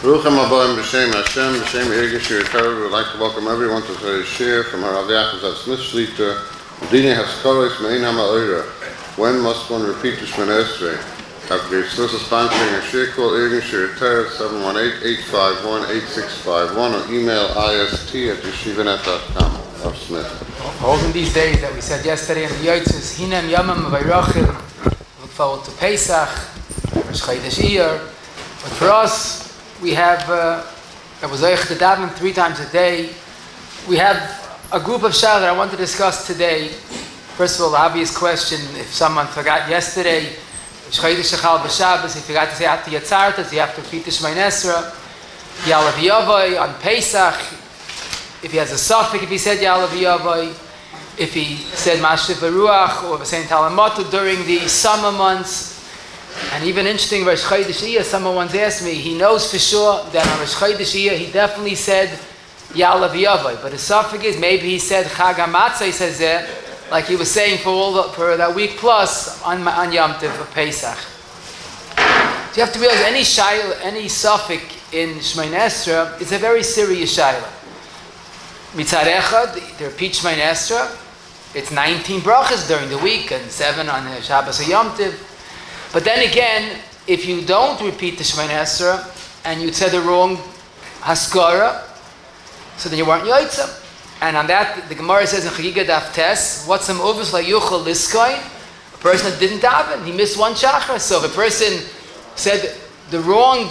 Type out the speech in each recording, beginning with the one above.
Ruchem Abayim B'Shem Hashem, B'Shem Ergish Yerikar. We would like to welcome everyone to today's share from our Rabbi Yakov Smith Shlita, Dini Haskaros, מעין, המאורע. When must one repeat the Esrei? After this is sponsoring a share call, Ergish Yerikar, 718-851-8651, or email ist@yeshivanet.com. Of Smith. Holding these days that we said yesterday in the Yotzes, Hinem Yamam Vayrachil, look forward to Pesach, Rosh Chodesh Iyar. But for us, we have, I was able to daven 3 times a day. We have a group of shayla that I want to discuss today. First of all, the obvious question, if someone forgot yesterday, if you forgot to say after Yatzarta, you have to repeat the Shmonei Ya'le on Pesach. If he has a safek, if he said Ya'le, if he said Masiv Ruach or saying Talamatu during the summer months. And even interesting, Rosh Chodesh Iyar, someone once asked me, he knows for sure that on Rosh Chodesh Iyar he definitely said Ya'le, but his safek is maybe he said Chag HaMatzah, he says there, like he was saying for that week plus on Yom Tov for Pesach. So you have to realize any safek in Shmonei Esrei is a very serious shayla. Mitzad Echad, to repeat Shmonei Esrei, it's 19 brachos during the week and 7 on Shabbos or Yom Tov. But then again, if you don't repeat the Shmonei Esrei and you said the wrong hazkara, so then you weren't yoytza. And on that, the Gemara says in Chagiga Daf Tes, what's some ovus la yuchal liskoin? A person that didn't daven, he missed 1 shachar. So if a person said the wrong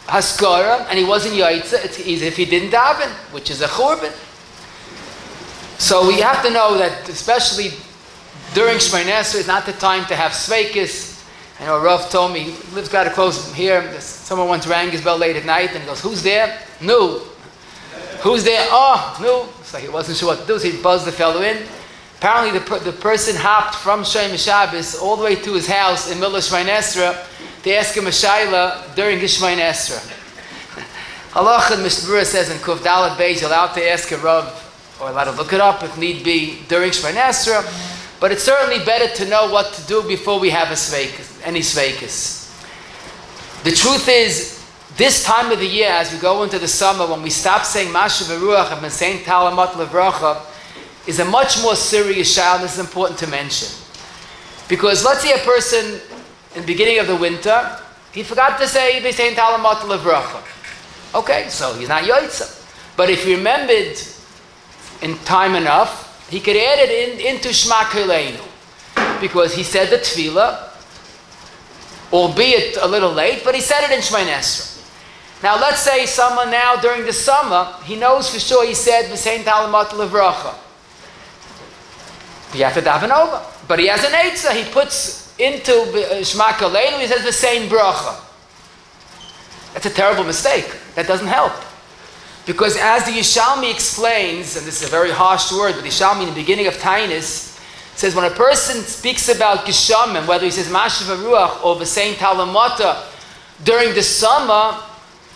hazkara and he wasn't yoytza, it's as if he didn't daven, which is a churban. So we have to know that, especially during Shmonei Esrei, is not the time to have svekis. I know Rav told me, he lives got to close here. Someone once rang his bell late at night and he goes, "Who's there?" "No." "Who's there?" "Oh, no." So he wasn't sure what to do, so he buzzed the fellow in. Apparently the person hopped from Shem Shabbos all the way to his house in middle of Shmonei Esrei to ask him a shayla during his Shmonei Esrei. Halachos Mishnah says in Kuf Dalet Beis, you're allowed to ask a Rav, or allowed to look it up if need be during Shmonei Esrei. But it's certainly better to know what to do before we have any svekis. The truth is, this time of the year, as we go into the summer, when we stop saying Masiv Ruach and saying Talamat Levracha, is a much more serious shayla. This is important to mention. Because let's say a person in the beginning of the winter, he forgot to say Talamat Levracha. Okay, so he's not yoytza. But if he remembered in time enough, he could add it into Kולenu, because he said the tefillah, albeit a little late, but he said it in Shmonei Esrei. Now let's say someone now during the summer, he knows for sure he said v'sein talamat levracha. You have to daven over. But he has an eitzah, he puts into Kולenu, he says v'sein bracha. That's a terrible mistake. That doesn't help. Because as the Yishalmi explains, and this is a very harsh word, but the Yishalmi in the beginning of Tainis says when a person speaks about Geshamim, whether he says Masiv Ruach or V'sein Talamata during the summer,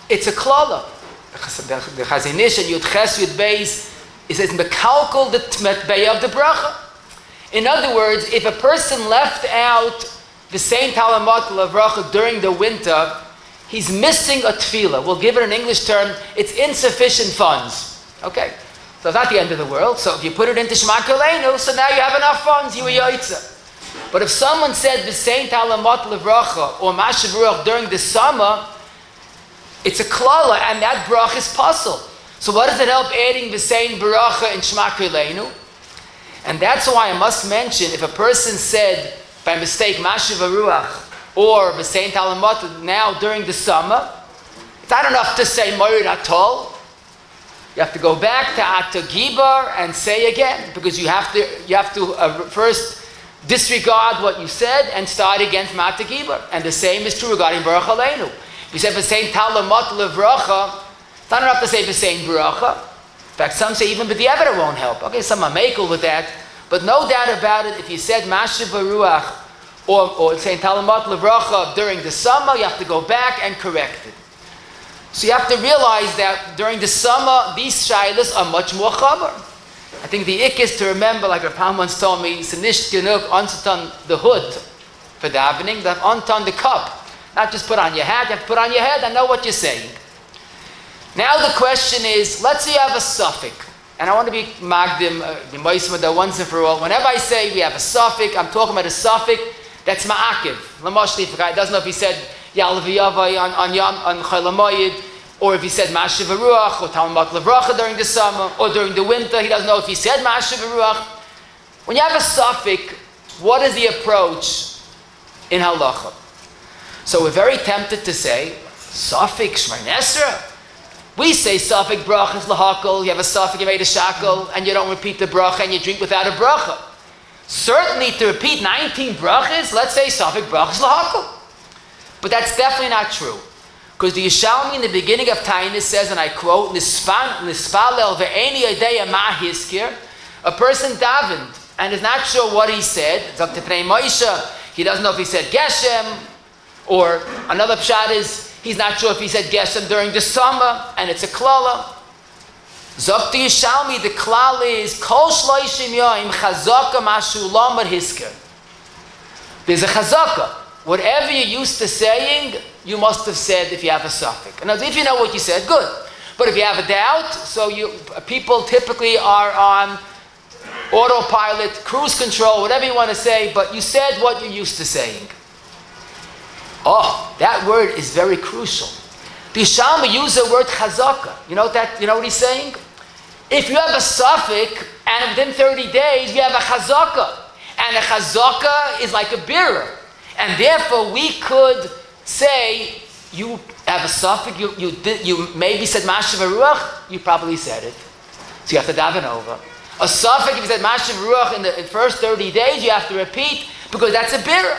it's a klala. The Chazinish and Yud Ches Yud Beis, it says Mekalkol the Tmetbei of the bracha. In other words, if a person left out V'sein Talamata Levracha during the winter, he's missing a tefillah. We'll give it an English term. It's insufficient funds. Okay? So it's not the end of the world. So if you put it into Kולenu, so now you have enough funds, you were yoytza. But if someone said v'sein talamat levracha or Masiv Ruach during the summer, it's a klala, and that brach is puzzle. So what does it help adding v'sein bracha in Kולenu? And that's why I must mention, if a person said by mistake Masiv Ruach or v'sein talamat now during the summer, it's not enough to say morid atol. You have to go back to Atagibar and say again, because you have to first disregard what you said and start again from Atagibar. And the same is true regarding Baruch Aleinu. If you say v'sein talamat levracha, it's not enough to say v'sein bracha. In fact, some say even b'diavad won't help. Okay, some are makel with that, but no doubt about it. If you said Masiv Ruach or saying Talamat Levracha during the summer, you have to go back and correct it. So you have to realize that during the summer, these shaylas are much more chaber. I think the ik is to remember, like Rabbi once told me, Sinish Genug Onsetan the hood for davening, that onton the cup. Not just put on your hat, you have to put on your head and know what you're saying. Now the question is, let's say you have a safek. And I want to be magdim, once and for all. Whenever I say we have a safek, I'm talking about a safek that's ma'akiv. Lamashli, if a guy doesn't know if he said Ya'le v'yavai on Cholamoyed, or if he said Ma'ashiv Ruach, or Talmud Levracha during the summer, or during the winter, he doesn't know if he said Ma'ashiv Ruach. When you have a safek, what is the approach in halacha? So we're very tempted to say, safek Shmonei Esrei. We say safek brachos lahakal, you have a safek, you made a shackle, and you don't repeat the bracha, and you drink without a bracha. Certainly to repeat 19 brachos, let's say safek brachos lahakal. But that's definitely not true. Because the Yishalmi in the beginning of Tainus says, and I quote, Nispalel ve'eni yodea ma hiskir, a person davened, and is not sure what he said. Dr. Pnei Moshe, he doesn't know if he said Geshem, or another pshat is, he's not sure if he said Geshem during the summer, and it's a klala. Dr. Yishalmi, the klal is, Kol shloishim yoim chazaka mashu lomar hiskir. There's a chazaka. Whatever you're used to saying, you must have said if you have a safek. And if you know what you said, good. But if you have a doubt, so people typically are on autopilot, cruise control, whatever you want to say, but you said what you're used to saying. Oh, that word is very crucial. The Yishalmi uses the word chazaka. You know what he's saying? If you have a safek, and within 30 days you have a chazaka, and a chazaka is like a birah, and therefore we could say you have a safek, you maybe said Ma'ashiv Ruach, you probably said it. So you have to daven over. A safek, if you said Ma'ashiv Ruach in the first 30 days, you have to repeat, because that's a birah.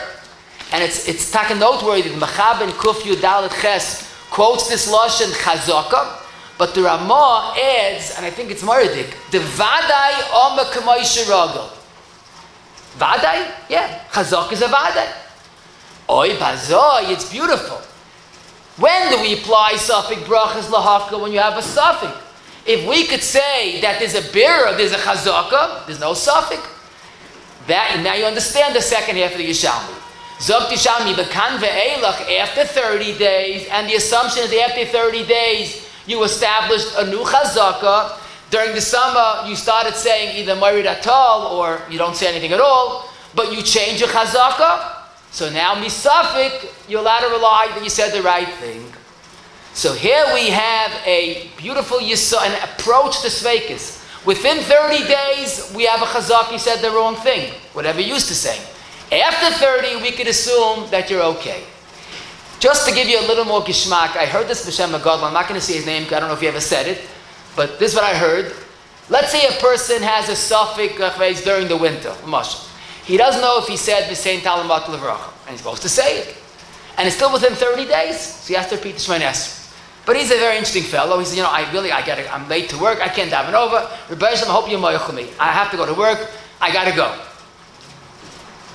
And it's taka noteworthy. The Machab and Kuf Yudalet Ches quotes this lashon chazaka, but the Ramah adds, and I think it's Maradik, the Vadai Oma Kamay Shiragel. Vadai? Yeah. Chazaka is a Vadai. Oy bazoi, it's beautiful. When do we apply safek brachos lahakal when you have a safek? If we could say that there's a birah, there's a chazaka, there's no safek. That, now you understand the second half of the Yishalmi. Zok Yishalmi bekan ve'elach after 30 days, and the assumption is after 30 days you established a new chazaka. During the summer you started saying either marid atal or you don't say anything at all, but you change your chazaka. So now misafik, you're allowed to rely that you said the right thing. So here we have a beautiful an approach to safekis. Within 30 days, we have a chazak, you said the wrong thing, whatever you used to say. After 30, we could assume that you're okay. Just to give you a little more gishmak, I heard this b'shem Megadol, I'm not going to say his name, I don't know if he ever said it, but this is what I heard. Let's say a person has a safek during the winter, he doesn't know if he said v'sein talamat levracha, and he's supposed to say it. And it's still within 30 days, so he has to repeat the Shmonei Esrei. But he's a very interesting fellow. He says, I'm late to work, I can't daven over. Rabbi, I hope you're moyach me. I have to go to work, I gotta go.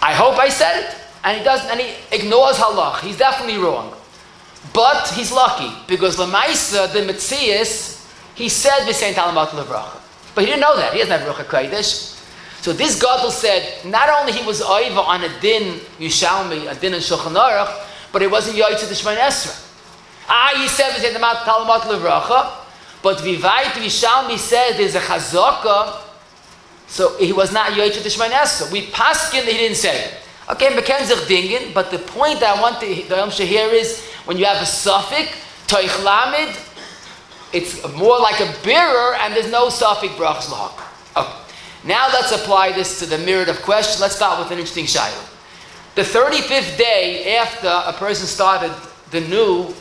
I hope I said it. And he doesn't, and he ignores halach. He's definitely wrong. But he's lucky, because Lamaisa, the Metzias, he said v'sein talamat levracha. But he didn't know that. He doesn't have Ruach HaKodesh. So this Gadol said, not only he was oiva on a din Yishalmi, a din in Shulchan Aruch, but it wasn't yoytze the Shmonei Esrei. He said v'sein talamat levracha, but Vivait Yishalmi said there's a chazaka, so he was not yoytze the Shmonei Esrei. We paskin that he didn't say it. Okay, bekenzich dingen, but the point that I want to hear is, when you have a safek, toich lamid, it's more like a birrer, and there's no safek brachos lahakal. Okay. Now let's apply this to the myriad of questions. Let's start with an interesting shayla. The 35th day after a person started the new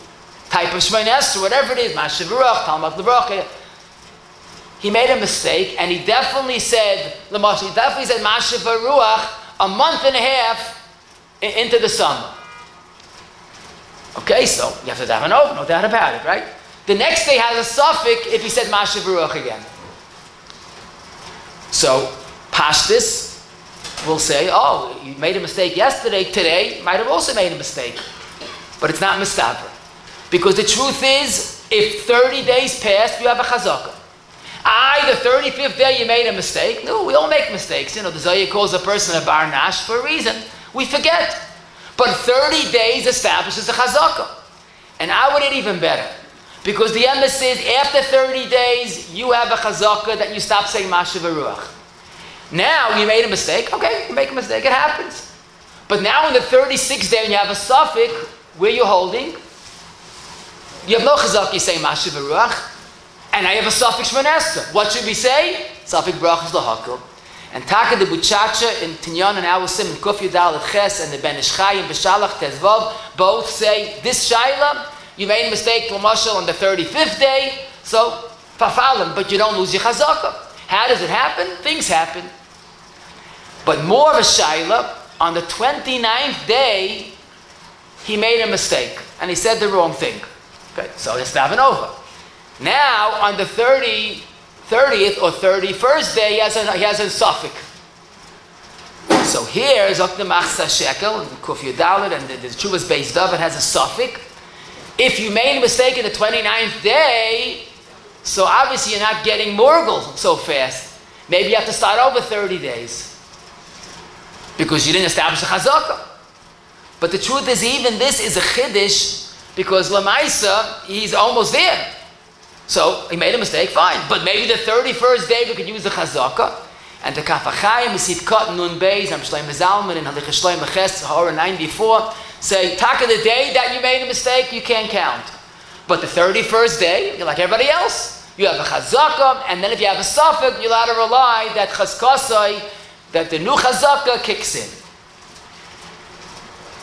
type of Shmonei Esrei, whatever it is, Ma'ashiv Ruach, Talmud Levracha, he made a mistake, and he definitely said Ma'ashiv Ruach a month and a half into the summer. Okay, so you have to daven over, no doubt about it, right? The next day has a safek if he said Ma'ashiv Ruach again. So, Pashtus will say, you made a mistake yesterday, today, you might have also made a mistake. But it's not mistaber. Because the truth is, if 30 days passed, you have a chazaka. The 35th day you made a mistake. No, we all make mistakes. The Zohar calls a person a bar nash for a reason. We forget. But 30 days establishes a chazaka. And I would it even better. Because the emes is, after 30 days, you have a chazaka that you stop saying Mashiv Ruach. Now, you made a mistake. Okay, you make a mistake, it happens. But now in the 36th day, when you have a safek, where you're holding, you have no chazaka, you say Mashiv Ruach, and I have a safek Shmonei. What should we say? Safek brachos lahakal. And Taka the Buchacha in Tinyan and Awasim and Kuf Yudal at Ches and the Ben Ishchai and Beshalach Tezvav both say this Shaila, you made a mistake to Mashal on the 35th day, so Fafalim, but you don't lose your Chazaka. How does it happen? Things happen. But more of a Shaila, on the 29th day, he made a mistake and he said the wrong thing. Okay, so it's daven over. Now, on the 30th or 31st day, he has a safek. So here is Okna Machsa Shekel, and Kuf Yudalit, and the Chuvas Beis David has a safek. If you made a mistake in the 29th day, so obviously you're not getting morgul so fast. Maybe you have to start over 30 days. Because you didn't establish a chazaka. But the truth is, even this is a chiddush, because Lamaisa, he's almost there. So he made a mistake, fine. But maybe the 31st day we could use the chazaka. And the Kafachayim, Mesiv Kot, Nun Beis, Am Shleim Zalman, and Halicha Shleim Ches, Hora 94, say, Taka, the day that you made a mistake, you can't count. But the 31st day, you're like everybody else. You have a chazaka, and then if you have a safek, you're allowed to rely that chazkasai, that the new chazaka kicks in.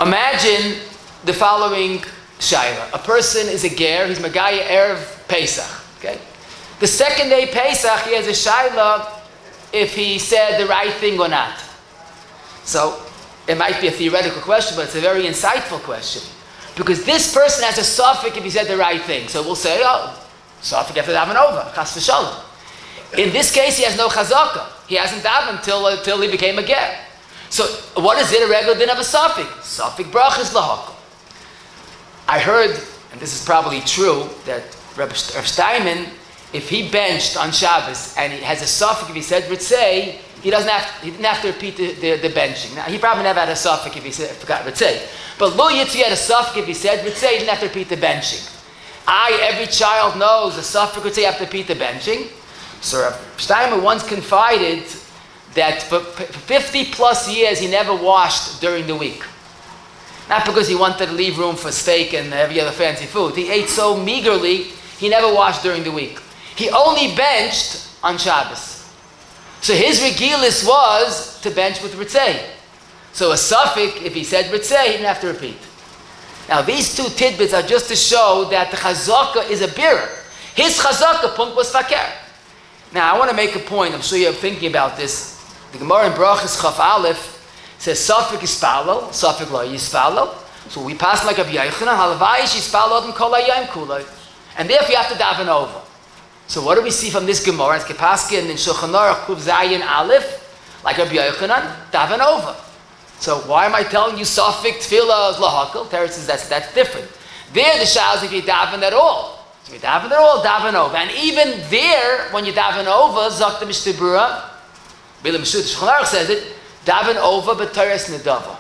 Imagine the following shaila. A person is a ger, he's Megaya Erev Pesach. Okay? The second day Pesach, he has a shaila if he said the right thing or not. So, it might be a theoretical question, but it's a very insightful question. Because this person has a safek if he said the right thing. So we'll say, oh, safek after daven over, chas v'shalom. In this case, he has no chazaka. He hasn't davened till he became a ger. So, what is it? A regular din of a safek. Safek brachos lahakal. I heard, and this is probably true, that Rabbi Steinman, if he benched on Shabbos and he has a safek if he said ritzei, he didn't have to repeat the benching. Now, he probably never had a safek if he forgot ritzei. But Lo Yitzi had a safek if he said ritzei, he didn't have to repeat the benching. Every child knows a safek ritzei, you have to repeat the benching. So Rabbi Steinman once confided that for 50 plus years he never washed during the week. Not because he wanted to leave room for steak and every other fancy food. He ate so meagerly, he never washed during the week. He only benched on Shabbos. So his regilis was to bench with ritzei. So a safek, if he said ritzei, he didn't have to repeat. Now these two tidbits are just to show that the chazaka is a birah. His chazaka punt was fakir. Now I want to make a point, I'm sure you're thinking about this. The Gemara in brachos Chaf Aleph says safek ispalo, safek lo yispalo. So we pass like a b'yaychanan, halavai shispalo adam kol hayom kulay. And therefore you have to daven over. So what do we see from this Gemara? It's Kepaski and in Shulchan Aruch Kuv Zayin Aleph, like Rabbi Yochanan, daven over. So why am I telling you safek tefillah lahakal? Teretz says that's different. There the shal is if you daven at all. So if you daven at all, daven over. And even there, when you daven over, Zok the Mishtibura, Bilam Mishut Shulchan Aruch says it, daven over b'teres nedava.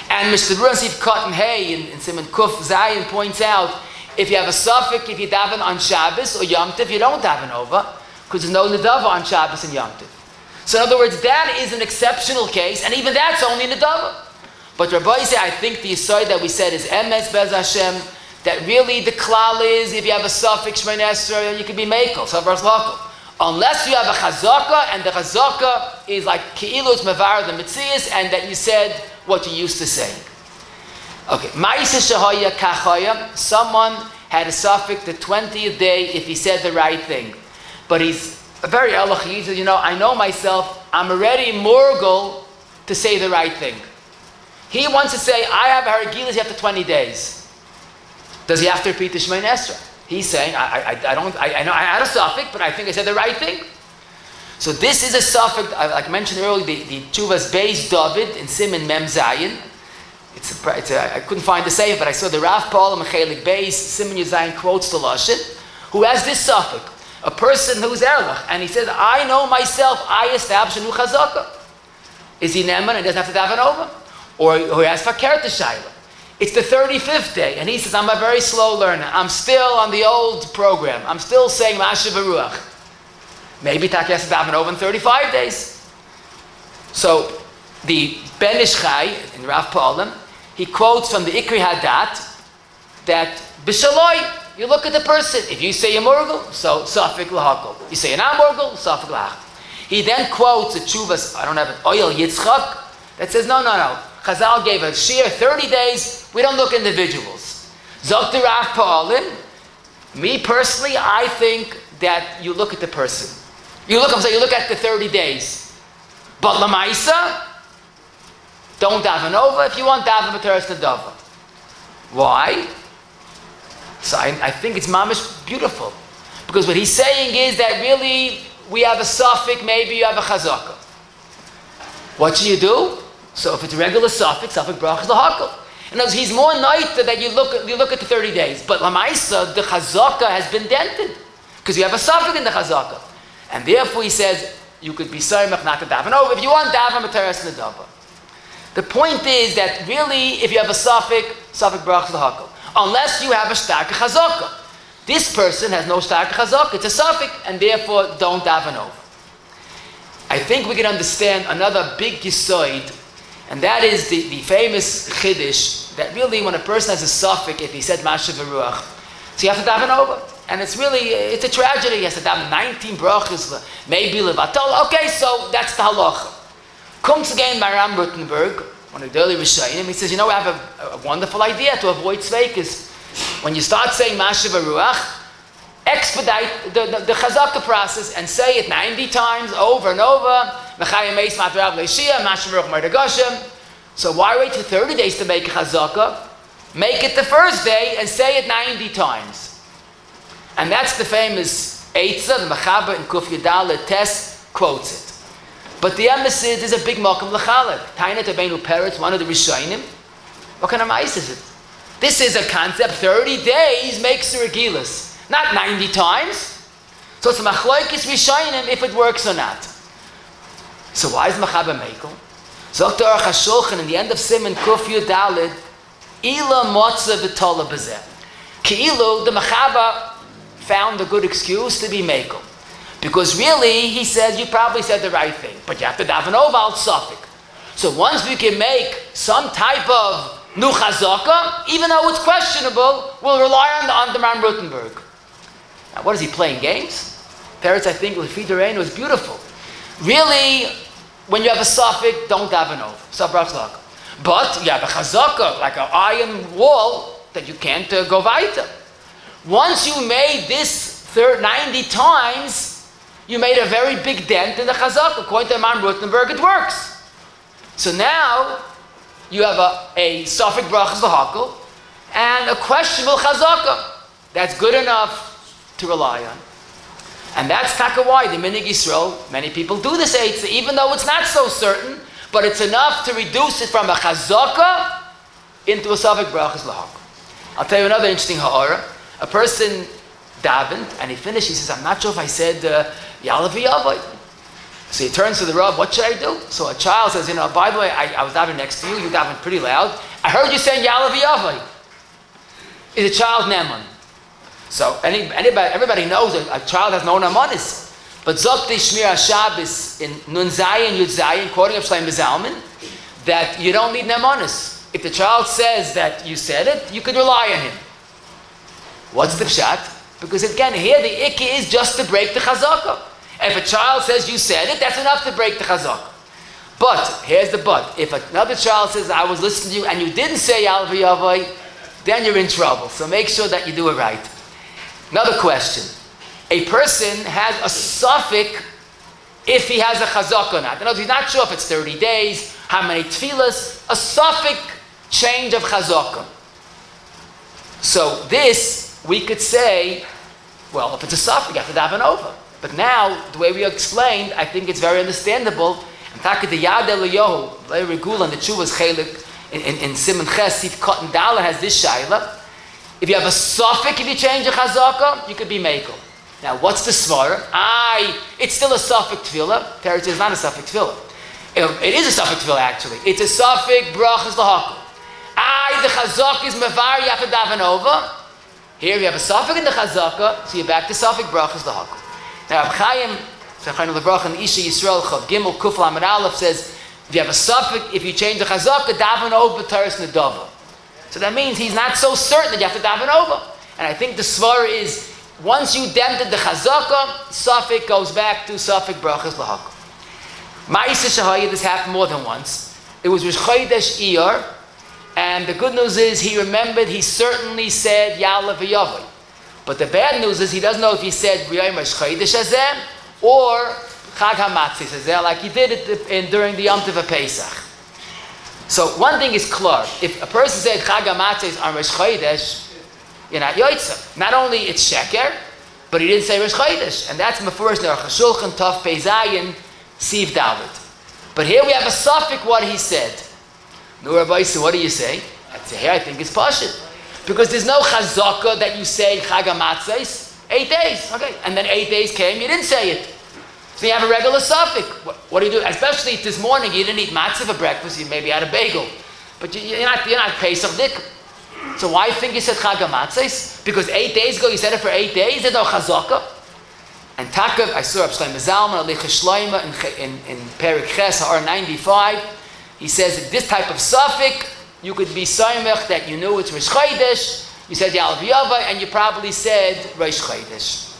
And Mishtibura and Sif Kot and Hay in Simon Kuf Zayin points out, if you have a safek, if you daven on Shabbos or Yom Tov, you don't daven over, because there's no nedava on Shabbos and Yom Tov. So in other words, that is an exceptional case, and even that's only nedava. But Rabbi say, I think the aside that we said is emes bez Hashem, that really the klal is, if you have a safek Shmonei Esrei, you can be mekel, safras lakal. Unless you have a chazaka, and the chazaka is like keilu it's mevar the mitzias, and that you said what you used to say. Okay, someone had a safek the 20th day if he said the right thing. But he's a very elach, he says, I know myself, I'm already morgul to say the right thing. He wants to say, I have a haragilas after 20 days. Does he have to repeat the Shmonei Esrei? He's saying, I know I had a safek, but I think I said the right thing. So this is a safek, like I mentioned earlier, the Chuvas Beis David in Siman Mem Zayin. I couldn't find the save, but I saw the Rav Paul Mechelik Beis Siman Yuzayin quotes the Lashon, who has this safek, a person who's erlach, and he says, I know myself, I establish a new chazaka. Is he neman and doesn't have to daven over? Or he has fakir to shaila. It's the 35th day, and he says, I'm a very slow learner. I'm still on the old program. I'm still saying Ma'aseh V'Ruach. Maybe Taki has to daven over in 35 days. So the Ben Ish Chai, in Rav Pa'olim, he quotes from the Ikri Hadat that B'Shaloi, you look at the person. If you say a murgul, so safek lahakal. You say an amurgul, safek lahakal. He then quotes a Chuvas, I don't have it, Oyel Yitzchak, that says, no. Chazal gave a shir 30 days, we don't look individuals. Zok the Rav Pa'olim, me personally, I think that you look at the person. You look at the 30 days. But Lamaisa, don't daven over. If you want daven b'teres Nidava. Why? So I think it's mamish beautiful. Because what he's saying is that really we have a safek, maybe you have a chazaka. What should you do? So if it's a regular safek brachos lahakal. In other words, he's more nighter that you look at the 30 days. But Lamaisa, the chazaka has been dented. Because you have a safek in the chazaka. And therefore he says, you could be saimach not to daven over. If you want daven b'teres Nidava. The point is that really, if you have a safek brachos lahakal. Unless you have a stark chazaka. This person has no stark chazaka. It's a safek, and therefore don't daven over. I think we can understand another big yisoid, and that is the famous chiddush that really when a person has a safek, if he said Ma'aseh V'Ruach, so you have to daven over. And it's a tragedy. He has to daven 19 brachos, maybe levatol. Okay, so that's the halacha. Comes again Maram Rutenberg, one of the early Rishonim, he says, I have a wonderful idea to avoid safek. When you start saying Ma'aseh V'Ruach, expedite the chazaka process and say it 90 times over and over. So why wait for 30 days to make a chazaka? Make it the first day and say it 90 times. And that's the famous Eitzah, the Mechaber in Kuf Yudale Tes quotes it. But the Emesid is a big Malkum L'Chalek. Taina Tebenu Peretz, one of the Rishonim. What kind of mice is it? This is a concept, 30 days makes the Regilas. Not 90 times. So it's a Machloikis Rishonim if it works or not. So why is Mechaber Mekel? Zokta Aruch HaShulchan in the end of Siman Kuf Yudalid, Ila Motza V'Tola B'Zeh. Ki'ilu, the Mechaber found a good excuse to be Mekel. Because really, he says, you probably said the right thing, but you have to daven over al safek. So once we can make some type of nu chazaka, even though it's questionable, we'll rely on the Man Rutenberg. Now, what is he playing games? Peretz, I think, with Fiderein was beautiful. Really, when you have a safek, don't daven over. Sabrach. But you have a chazaka, like an iron wall, that you can't go weiter. Once you made this 90 times, you made a very big dent in the chazaka. According to Man Rutenberg, it works. So now, you have a safek brachos lahakal and a questionable chazaka. That's good enough to rely on. And that's taka why the Minig Yisrael, many people do this eitzah, even though it's not so certain, but it's enough to reduce it from a chazaka into a safek brachos lahakal. I'll tell you another interesting ha'ara. A person davened, and he finished, he says, I'm not sure if I said Ya'le v'yavai. So he turns to the Rav, what should I do? So a child says, by the way, I was davening next to you davened pretty loud. I heard you saying Ya'le v'yavai. Is a child neman? So everybody knows that a child has no namanis. But Zokti Shmir HaShabbos in Nun Zayin Yud Zayin, quoting of Shlomo Zalman, that you don't need namanis. If the child says that you said it, you could rely on him. What's the pshat? Because again, here the ikki is just to break the chazaka. If a child says you said it, that's enough to break the chazaka. But, here's the but. If another child says, I was listening to you and you didn't say Ya'le v'yavai, then you're in trouble. So make sure that you do it right. Another question. A person has a safek if he has a chazaka or not. In other words, he's not sure if it's 30 days, how many tefillas, a safek change of chazaka. So this, we could say, well, if it's a safek, you have to daven over. But now, the way we explained, I think it's very understandable. And Taka the Yad Eliyahu, very Regula, and the Chuvas Chelik in Siman Ches, Sif Cotton Dala has this shaila. If you have a safek, if you change a chazaka, you could be mekel. Now, what's the svara? It's still a safek tefillah. Teretz is not a safek tefillah. It is a safek tefillah, actually. It's a safek brachos lahakal. the chazaka is mevar, you have to daven over. Here we have a safek in the chazaka, so you're back to safek brachos lahakal. Now, Rabbi Chaim, Zechariah Levrach and Isha Yisrael Chav Gimel Kuf Lamed Aleph says, if you have a safek, if you change the chazaka, daven over teres Nidba. So that means he's not so certain that you have to daven over. And I think the svara is, once you dented the chazaka, safek goes back to safek brachos lahakal. Ma'isa Shahaya, this happened more than once. It was Rosh Chodesh Iyar, and the good news is he remembered, he certainly said Ya'le v'yavai. But the bad news is he doesn't know if he said R'yayim Rosh Chodesh Hazeh or Chag HaMatzis Hazeh, like he did it during the Yom Tov Pesach. So one thing is clear: if a person said Chag HaMatzis on Rosh Chodesh, you're not Yotzah. Not only it's Sheker, but he didn't say Rosh Chodesh, and that's Mefurish Ne'arach HaShulchan Tov Pei Zayin Siv David. But here we have a safek what he said. No, Rabbi, so what do you say? I'd say, here I think it's pashut. Because there's no chazaka that you say Chag HaMatzos, 8 days. Okay, and then 8 days came, you didn't say it. So you have a regular safek. What do you do? Especially if this morning you didn't eat matzah for breakfast, you maybe had a bagel. But you're not Pesach dik. So why think you said Chag HaMatzos? Because 8 days ago you said it for 8 days, there's no chazaka. And Takav, I saw Rabbi Shlomo Zalman, Alicha Shlomo, in Perik Ches, Ha'ar 95, he says that this type of safek, you could be soymech that you knew it's Rosh Chodesh, you said Ya'le v'yavai, and you probably said Rosh Chodesh.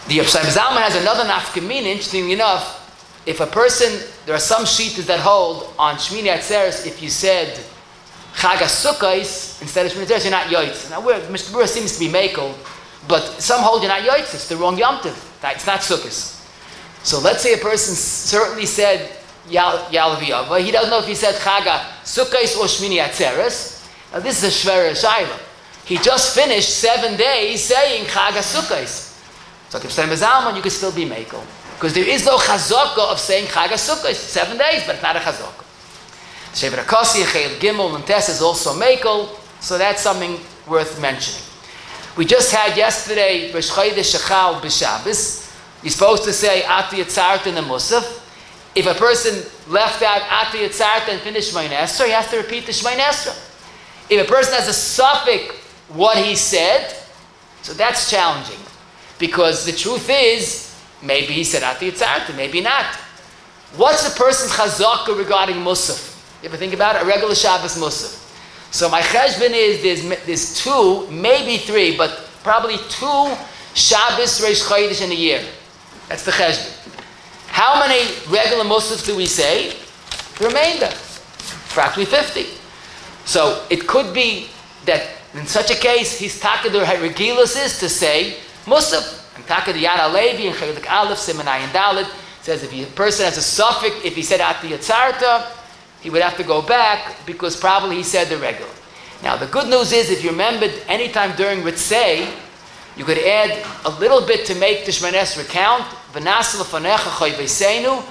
The Rabbi Shlomo Zalman has another nafkamin, interestingly enough, if a person, there are some shittas that hold on Shmini Atzeres, if you said Chag HaSukkos instead of Shmini Atzeres, you're not Yoitz. Now, Mr. Brewer seems to be makel, but some hold you're not Yoitz, it's the wrong Yom Tov. It's not Sukkos. So let's say a person certainly said Ya'le v'yavai. He doesn't know if he said Chag HaSukkos or Shmini Atzeres. Now this is a shvera shayla. He just finished 7 days saying Chag HaSukkos. So if Shlomo Zalman, you could still be makel. Because there is no chazaka of saying Chag HaSukkos. 7 days, but it's not a chazaka. Shevet HaKosi, Chayil Gimel, and Tess is also makel. So that's something worth mentioning. We just had yesterday Rosh Chodesh Shechal b'Shabbos. You're supposed to say Ati Yatzarta in the Musaf. If a person left out Ati Yatzarta and finished Shmonei Esrei, he has to repeat the Shmonei Esrei. If a person has a safek what he said, so that's challenging. Because the truth is, maybe he said Ati Yatzarta, maybe not. What's the person's chazaka regarding Musaf? You ever think about it? A regular Shabbos Musaf. So my cheshbon is there's 2, maybe 3, but probably 2 Shabbos Rosh Chodesh in a year. That's the cheshbon. How many regular Musafs do we say? The remainder, practically 50. So it could be that in such a case, his takadur regilus is to say Musaf. And takadur Yad Alevi and Chelik Aleph Simanai and Dalet says if a person has a safek, if he said Ati Yatzarta, he would have to go back because probably he said the regular. Now the good news is if you remembered anytime during Ritzei, you could add a little bit to make the Shmonei Esrei count. V'nas l'fanecha chayveiseinu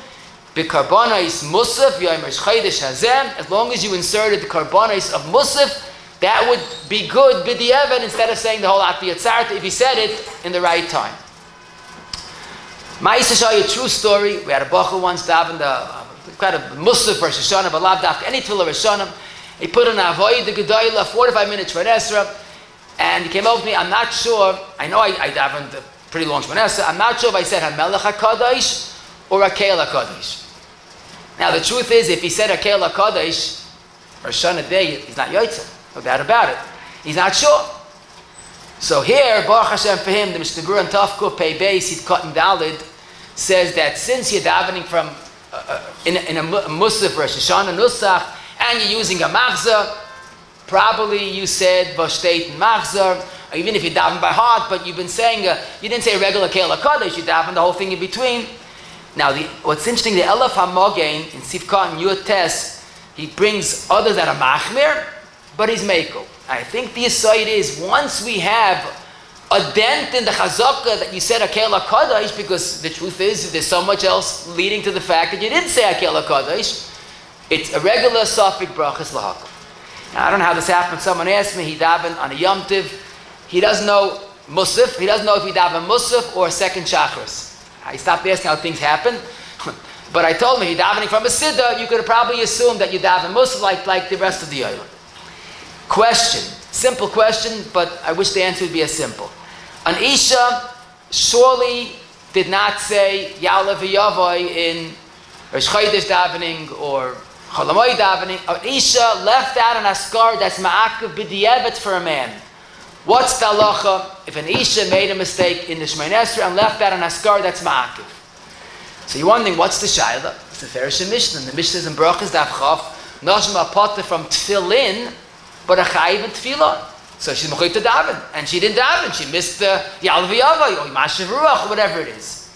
b'karbonos musaf yom Rosh Chodesh hazeh. As long as you inserted the karbonos of musaf, that would be good b'di'evet instead of saying the whole Ati Yatzarta if you said it in the right time. Ma'isa show you a true story. We had a bacher once daven kind of musaf for Rosh Hashanah, but lav dafka any tefillah Rosh Hashanah. He put on a avoid the gedolah 45 minutes for an Esra, and he came over to me. I'm not sure. I know I davened a pretty long Shmonei Esrei. I'm not sure if I said Hamelech HaKadosh or Hakel HaKadosh. Now the truth is, if he said Hakel HaKadosh, Rosh Hashanah day, he's not Yotzeh. No doubt about it. He's not sure. So here, Baruch Hashem for him, the Mishnah Berurah and Tafkuf Pei Beis Yitkat and Dalid says that since you're davening from in a Musaf Rosh Hashanah Nusach, and you're using a machzor, probably you said Vashteit and machzor, or even if you daven by heart, but you've been saying, you didn't say regular Keil HaKadosh, you daven the whole thing in between. Now, what's interesting, the Elef HaMogain in Sivkot and Yud Tes, he brings others that are machmir, but he's mekel. I think the aside is, once we have a dent in the chazaka that you said Hakel HaKadosh, because the truth is, there's so much else leading to the fact that you didn't say Hakel HaKadosh, it's a regular safek brachos lahakal. Now, I don't know how this happened. Someone asked me, he davened on a Yom Tiv. He doesn't know Musaf. He doesn't know if he davened Musaf or a second Chakras. I stopped asking how things happen. But I told him, he davening from a Siddur, you could probably assume that you daven Musaf like the rest of the Ya'le. Question. Simple question, but I wish the answer would be as simple. An Isha surely did not say Ya'ale v'yavai in Rosh Chodesh davening or Cholamoy davening. An Isha left out an azkara that's ma'akov b'di'evet for a man. What's the halacha if an Isha made a mistake in the Shmonei Esrei and left out an azkara that's ma'akov? So you're wondering, what's the shayla? It's the Ferish Mishnah. The Mishnah is in brachos daf chaf. Noshim apota from tefillin, but a chayiv in tefillah. So she's mechuy to daven, and she didn't daven. She missed the Ya'ale v'yavai or Mashiv Ruach or whatever it is.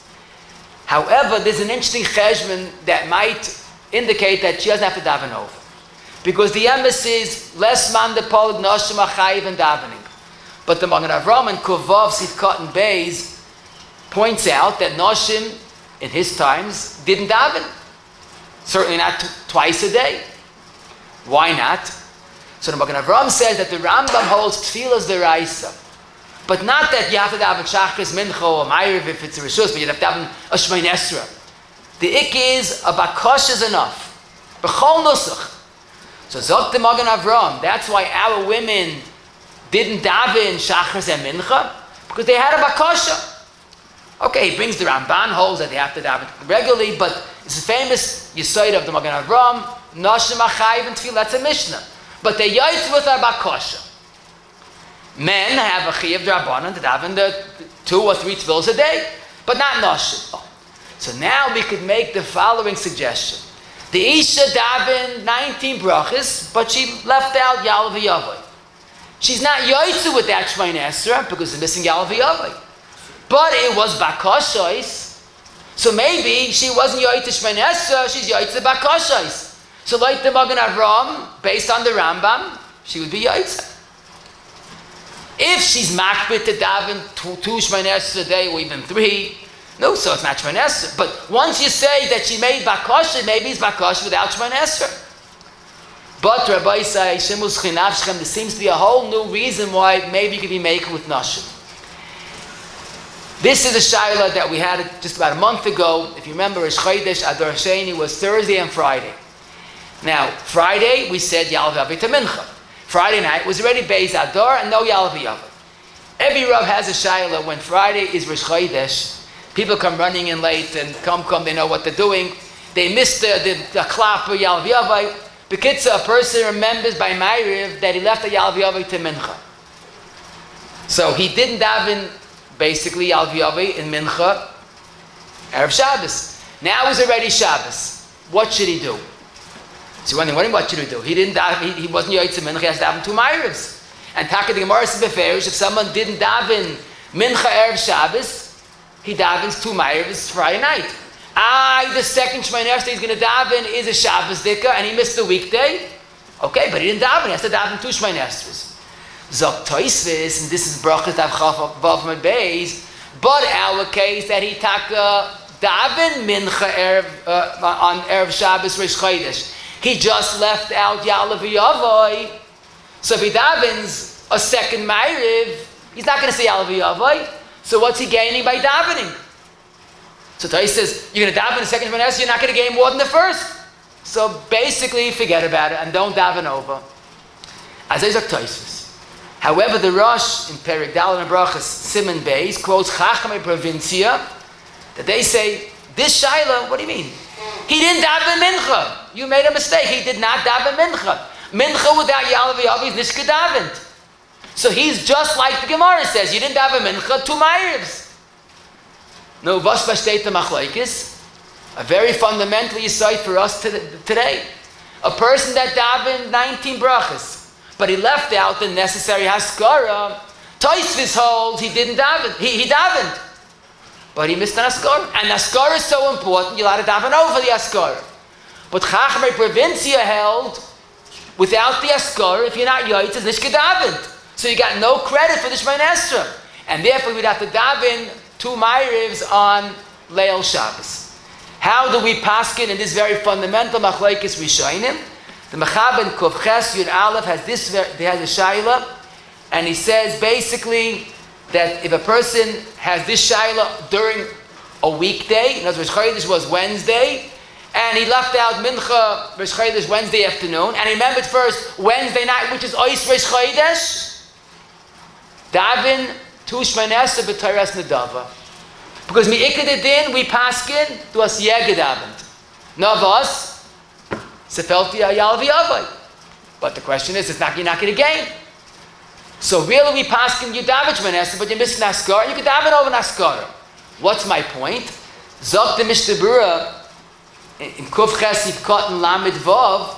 However, there's an interesting cheshbon that might indicate that she doesn't have to daven over, because the emes is less man the polig noshim achayiv and davening. But the Magen Avraham and Kovav Sitkat and Beis points out that noshim in his times didn't daven. Certainly not twice a day. Why not? So the Magen Avraham says that the Rambam holds tefillas deraisa, but not that you have to daven shachris, mincha, or ma'ariv if it's a rishus, but you have to daven a Shmonei Esrei. The ik is a bakosh is enough. B'chol nusach. So zot the Magen Avraham. That's why our women didn't daven shachris and mincha, because they had a bakosha. Okay, he brings the Ramban, holds that they have to daven regularly, but it's a famous yisoid of the Magen Avraham, noshim achayiv and tefillah. That's a Mishnah. But they yaitz with a bakosha. Men have a chiyuv drabanan to daven the 2 or 3 tefillos a day, but not noshim. So now we could make the following suggestion. The Isha daven 19 brachos, but she left out Ya'ale v'yavai. She's not yaitz with that Shmonei Esrei because it's missing Ya'ale v'yavai. But it was bakoshos. So maybe she wasn't yaitz Shmonei Esrei, she's yaitz bakoshos. So like the Magen Avraham, based on the Rambam, she would be yaitz. If she's makbid to daven 2 Shmonei Esrei a day or even 3, no, so it's not Shmonei Esrei. But once you say that she made bakosha, maybe it's bakosha without Shmonei Esrei. But Rabbi say, Shemus Chinavshchem, there seems to be a whole new reason why maybe you could be making with Nashim. This is a shayla that we had just about a month ago. If you remember, Rosh Chodesh Adar Sheni was Thursday and Friday. Now, Friday we said Ya'ale v'yavai to Mincha. Friday night was already Beis Adar and no Ya'ale v'yavai. Every Rav has a shayla when Friday is Rosh Chodesh. People come running in late and come, they know what they're doing. They missed the klap of Ya'ale v'yavai. Bekitza, a person remembers by Ma'ariv that he left the Ya'ale v'yavai to Mincha. So he didn't daven basically Ya'ale v'yavai in Mincha, Erev Shabbos. Now is already Shabbos. What should he do? So you're wondering, what should he do? He didn't daven, he wasn't Yaitz Mincha, he has to daven 2 Ma'arivs. And Taka the Gemara says beferish, if someone didn't daven Mincha Erev Shabbos, he davens 2 Ma'arivs Friday night. The second Shmonei Esrei he's going to daven is a Shabbos dika, and he missed the weekday. Okay, but he didn't daven, he has to daven 2 Shmonei Esreis. Zok Toisvis, and this is brachos daf chaf above my base, but our case that he taka daven mincha on Erev Shabbos Rosh Chodesh. He just left out Ya'ale v'yavai. So if he davens a second Ma'ariv, he's not going to say Ya'ale v'yavai. So what's he gaining by davening? So Tais says, you're going to daven a second Shmonei Esrei, you're not going to gain more than the first. So basically, forget about it and don't daven over. As I said, Tais. However, the Rosh in Perik Daled and Brachos Simon Beis quotes Chachamei Provincia that they say, this Shaila, what do you mean? He didn't daven Mincha. You made a mistake. He did not daven Mincha. Mincha without Ya'ale v'yavai is nishka davent. So he's just like the Gemara says, you didn't daven Mincha, 2 Ma'arivs. No, was besteht the machlokes? A very fundamental insight for us today. A person that davened 19 brachos, but he left out the necessary haskara. Tosfos holds he didn't daven. He davened, but he missed an haskara. And haskara is so important, you'll have to daven over the haskara. But Chachamei Provincia held, without the haskara, if you're not yoytz, it's nishka davent. So you got no credit for the Shmonei Esrei. And therefore we'd have to daven 2 Ma'arivs on Leil Shabbos. How do we paskin in this very fundamental machlokes rishonim? The Mechaber Kuf Ches Yud Aleph has a shayla, and he says basically that if a person has this shayla during a weekday, in other words, Chodesh was Wednesday, and he left out Mincha Rosh Chodesh Wednesday afternoon, and he remembered first Wednesday night, which is Ois Rosh Chodesh, daven tu Shmonei Esrei b'Torahs Nidava. Because mi'ikad din we paskin to us yegedavent. Navas sefelti ayal v'yavai. But the question is, you're not going to gain. So really we paskin you daven Shmonei Esrei, but you're missing Azkara. You can daven over an Azkara. What's my point? Zok the Mishnah in Kuf Ches Yivkot and Lamed Vav.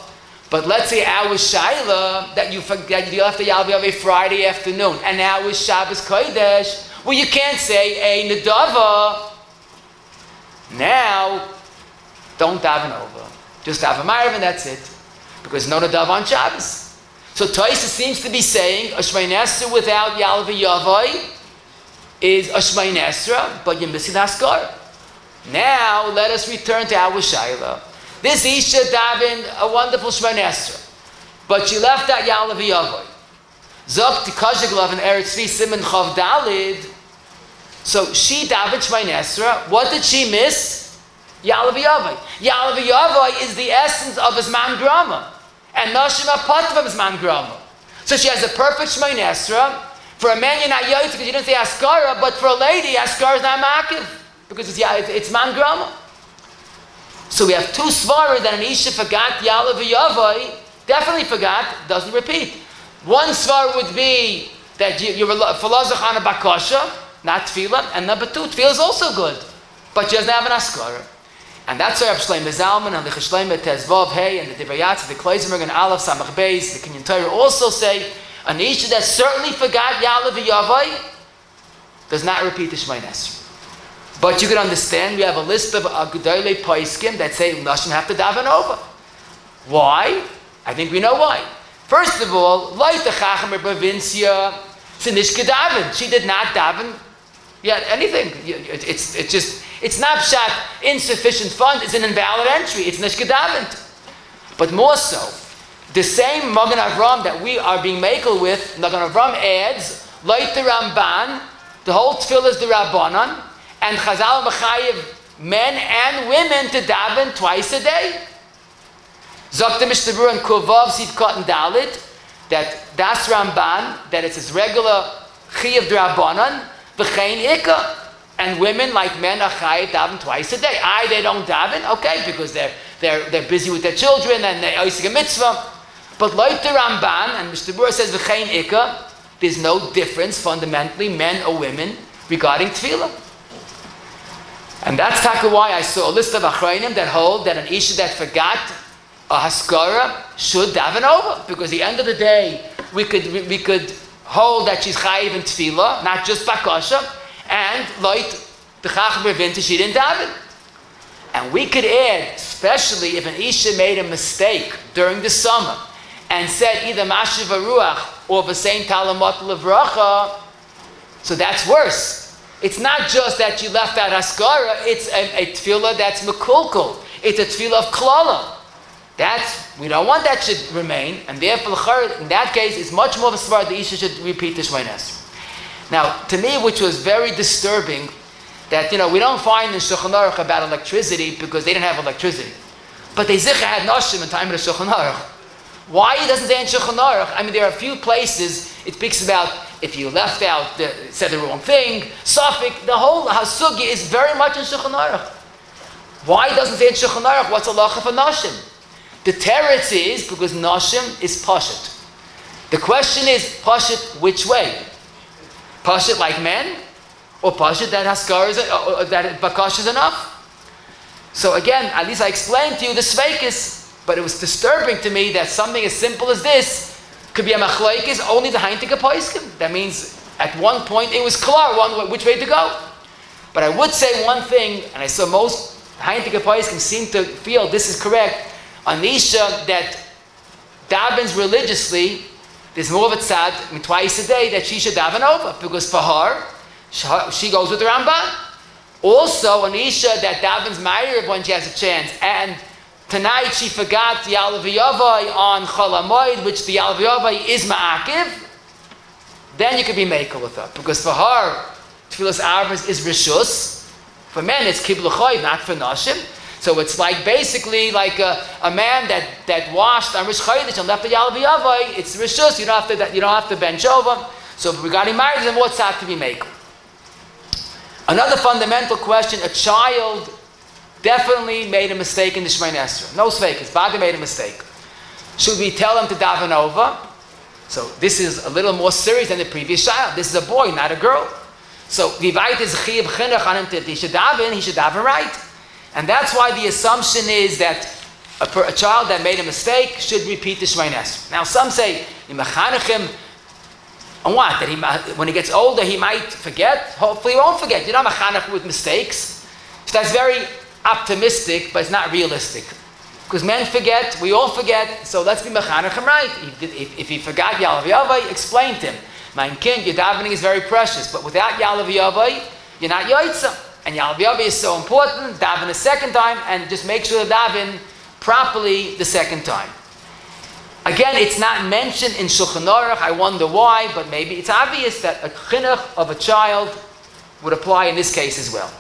But let's say our Shaila that you forget you left the Yal V'yavai Friday afternoon, and now is Shabbos Kodesh. Well, you can't say a Nidava. Now, don't daven over. Just daven Ma'ariv and that's it. Because no Nidava on Shabbos. So Toysa seems to be saying a Shmonei Esrei without Yal V'yavai is a Shmonei Esrei, but you're missing Azkara. Now, let us return to our Shaila. This Isha davened a wonderful Shmonei Esrei, but she left out Yal V'yavai. Zok Tikajiglav in Eretz Tzvi Siman Chav Dalid. So she davened Shmonei Esrei. What did she miss? Ya'ale v'yavai. Ya'ale v'yavai is the essence of Zman Grama. And Nashim HaPativ of Zman Grama. So she has a perfect Shmonei Esrei. For a man, you're not Yotze because you didn't say Azkara, but for a lady, Azkara is not Ma'akiv because it's Zman Grama. So we have two svaras that an Isha forgot Ya'ale v'yavai, definitely forgot, doesn't repeat. One svar would be that you're Falazach on a Bakasha, not Tefillah, and number two, Tefillah is also good, but she doesn't have an Azkara. And that's why Reb Shlomo Zalman and the Shlomo Tezvav Hey and the Divrayat, the Kleisenberg and Aleph Samach Beis, the Kinyan Torah also say an Isha that certainly forgot Ya'ale v'yavai does not repeat the Shmonei Esrei. But you can understand we have a list of Agudolei Poiskim that say Nashim have to daven over. Why? I think we know why. First of all, like the Chacham Provincia, Sinish Daven. She did not daven yet anything. It's not pshat, insufficient funds, it's an invalid entry. It's Nish Daven. But more so, the same Magen Avram that we are being makel with, Magen Avram adds, like the Ramban, the whole tefillah is the Rabbanon, and Chazal Mechayev men and women to daven twice a day. Zok the Mishnah Berurah and Kuvav Sivkot and Dalit that das Ramban that it's his regular Chiyav D'Rabbanan v'chein Ika, and women like men are chayav daven twice a day. They don't daven, okay, because they're busy with their children and they're oisig a mitzvah. But like the Ramban and Mishnah Berurah says v'chein Ika, there's no difference fundamentally men or women regarding tefillah. And that's taka why I saw a list of achronim that hold that an isha that forgot a haskara should daven over, because at the end of the day we could hold that she's chayiv in tefillah, not just bakasha, and like the chacham revinta she didn't daven. And we could add, especially if an isha made a mistake during the summer and said either mashiv ruach or v'sein talamat levracha, so that's worse. It's not just that you left out haskara, it's a tefillah that's mekulkul. It's a tefillah of klala. We don't want that should remain, and therefore in that case it's much more of a svar the isha should repeat the Shmonei Esrei. Now, to me, which was very disturbing, that we don't find in Shulchan Aruch about electricity because they didn't have electricity. But they zicha had nashim in time of the Shulchan Aruch. Why he doesn't say in Shulchan Aruch? I mean, there are a few places it speaks about if you left out, said the wrong thing, safek, the whole hasugi is very much in Shulchan Aruch. Why doesn't it say in Shulchan Aruch what's halacha for nashim? The teretz is because nashim is pashut. The question is pashut which way? Pashut like men, or pashut that haskar is that bakash is enough? So again, at least I explained to you the safek, but it was disturbing to me that something as simple as this could be a machlokes only the heintige poiskim. That means at one point it was klar which way to go. But I would say one thing, and I saw most heintige poiskim seem to feel this is correct. On the isha that davens religiously, there's more of a tzad twice a day that she should daven over, because for her, she goes with the Ramban. Also, an isha that davens ma'ariv when she has a chance, and tonight she forgot the Ya'ale v'yavai on Chol HaMoed, which the Ya'ale v'yavai is ma'akiv, then you could be makel with her, because for her, tefillas arvas is rishus. For men, it's kiblu choiv, not for nashim. So it's like basically like a man that washed on Rosh Chodesh and left the Ya'ale v'yavai. It's rishus. You don't have to bench over. So regarding marriage, then what's that to be made? Another fundamental question: a child definitely made a mistake in the Shmonei Esrei. No safek. His body made a mistake. Should we tell him to daven over? So this is a little more serious than the previous child. This is a boy, not a girl. So Vivait is chiyuv chinuch on him that he should daven right. And that's why the assumption is that a child that made a mistake should repeat the Shmonei Esrei. Now some say, Yimachanechim, on what? That when he gets older he might forget? Hopefully he won't forget. You're not machanech with mistakes. So that's very optimistic, but it's not realistic. Because men forget, we all forget, so let's be machanechim right. If he forgot Ya'ale v'yavai, explain to him. Mein kind, your davening is very precious, but without Ya'ale v'yavai, you're not yoitza. And Ya'ale v'yavai is so important, daven a second time, and just make sure to daven properly the second time. Again, it's not mentioned in Shulchan Aruch, I wonder why, but maybe it's obvious that a chinuch of a child would apply in this case as well.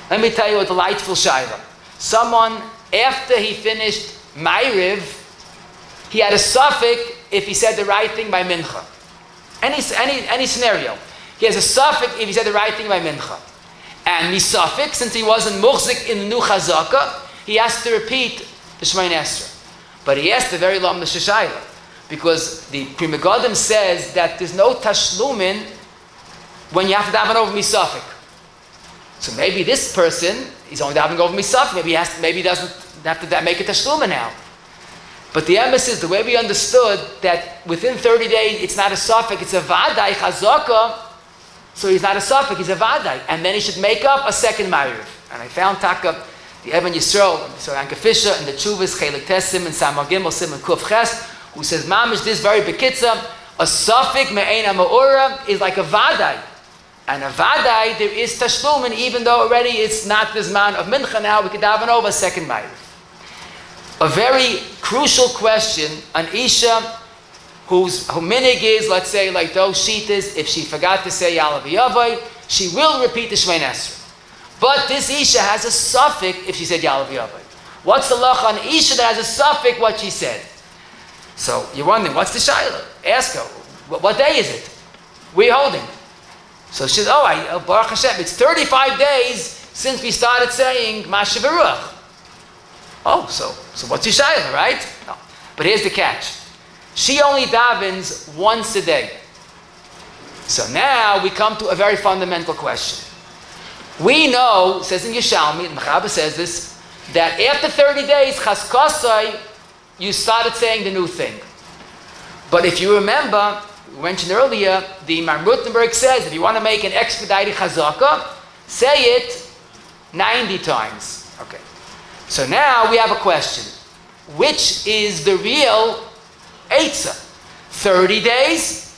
Let me tell you a delightful shayla. Someone, after he finished Ma'ariv, he had a safek if he said the right thing by mincha. Any scenario. He has a safek if he said the right thing by mincha. And misafek, since he wasn't muhzik in the new chazaka, he has to repeat the Shmonei Esrei. But he asked the very long shayla, because the Pri Megadim says that there's no tashlumin when you have to daven over misafek. So maybe this person, he's only davening over misafek, maybe he doesn't have to make a tashluma now. But the emphasis, the way we understood that within 30 days it's not a safek, it's a vadai chazaka, so he's not a safek, he's a vadai, and then he should make up a second ma'ariv. And I found taka, the Evan Yisrael, so Anka Fisher, and the Chuvas, Chelik Tesim, and Samar Gimel, Sim, and Kuf Ches, who says, Mamish, this very bekitza, a safek, Ma'in, hama'orah, is like a vadai. And a vadai, there is tashlumin, even though already it's not this man of mincha now, we could daven over a second ma'ariv. A very crucial question, an isha who minig is, let's say, like those shitas, if she forgot to say Ya'ale v'yavai, she will repeat the Shmonei Esrei. But this isha has a safek if she said Ya'ale v'yavai. What's the lach on isha that has a safek what she said? So you're wondering, what's the shayla? Ask her, what day is it? We're holding. So she says, Baruch Hashem, it's 35 days since we started saying Mashiv Ruach. So what's your shayla, right? No. But here's the catch. She only davens once a day. So now we come to a very fundamental question. We know, says in Yishalmi, and Machabah says this, that after 30 days, Chaskosai, you started saying the new thing. But if you remember, we mentioned earlier, the Imam Rutenberg says, if you want to make an expedited chazaka, say it 90 times. Okay. So now we have a question. Which is the real Eitzah? 30 days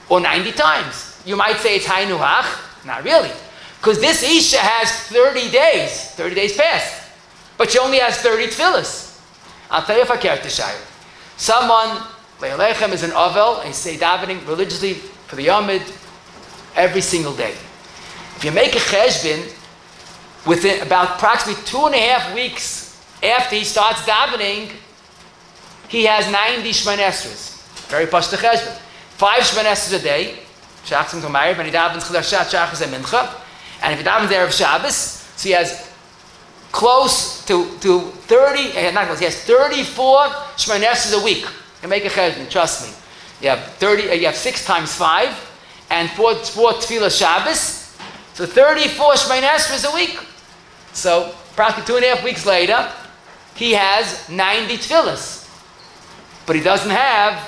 or 90 times? You might say it's Hainuhach. Not really. Because this Isha has 30 days past. But she only has 30 tefillas. I'll tell you if I care to share. Someone, Le'alechem, is an Ovel, and say davening religiously for the Yomid every single day. If you make a cheshbon, within about approximately 2.5 weeks after he starts davening, he has 90 Shmonei Esreis. Very pashta cheshbon. 5 Shmonei Esreis a day, Shachsim to Ma'ariv, and he davens Chedashat, Shachas, and Mincha. And if he davens there of Shabbos, so he has close to 30, he has 34 Shmonei Esreis a week. You make a cheshbon, trust me. You have 6 times 5, and 4 Tefillah Shabbos. So 34 Shmonei Esreis a week. So approximately 2.5 weeks later, he has 90 tefillas. But he doesn't have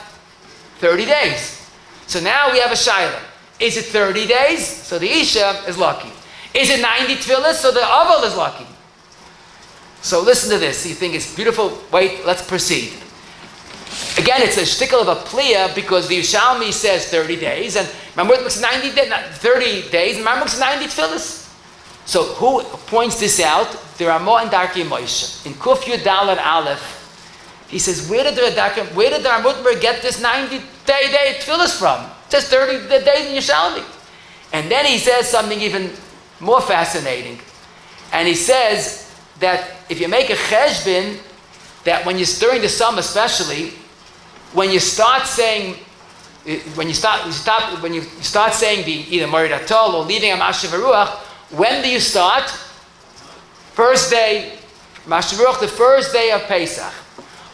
30 days. So now we have a shayla. Is it 30 days? So the Isha is lucky. Is it 90 tefillas? So the Aval is lucky. So listen to this. You think it's beautiful? Wait, let's proceed. Again, it's a shtickle of a pliya because the Yushalmi says 30 days, and Mamut looks 30 days, and Mamut looks 90 tefillas. So who points this out? The Ramah and Darkei Moshe. In Kuf Yud Daled Aleph, he says, where did the Ramah get this 90-day tefillas from? It says 30 days in Yushalmi. And then he says something even more fascinating. And he says that if you make a cheshbon, that when you during the summer especially, when you start saying the either Morid Atol or leaving a Mashiv Ruach, when do you start? First day, Mashiv Ruach, the first day of Pesach.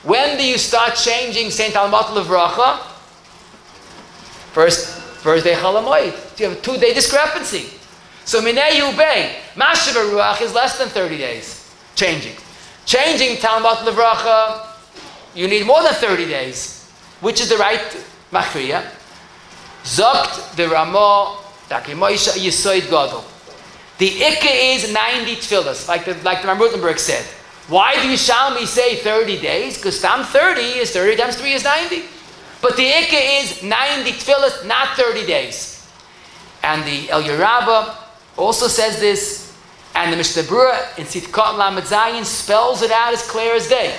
When do you start changing Saint Almat Levracha? First day Chol Hamoed. So you have a 2-day discrepancy. So Minei Ubei, Mashiv Ruach is less than 30 days. Changing Talmud Levracha, you need more than 30 days. Which is the right Machriya? Zokt the Ramah, Dakemoisha Yisoid Gadol. The Ikka is 90 tefillas, like the Ramrutenberg said. Why do Yishalmi say 30 days? Because Tam 30 is 30 times 3 is 90. But the Ikka is 90 tefillas, not 30 days. And the El Yerabba also says this, and the Mishnah Berurah in Sitkot Lamed Zayin spells it out as clear as day.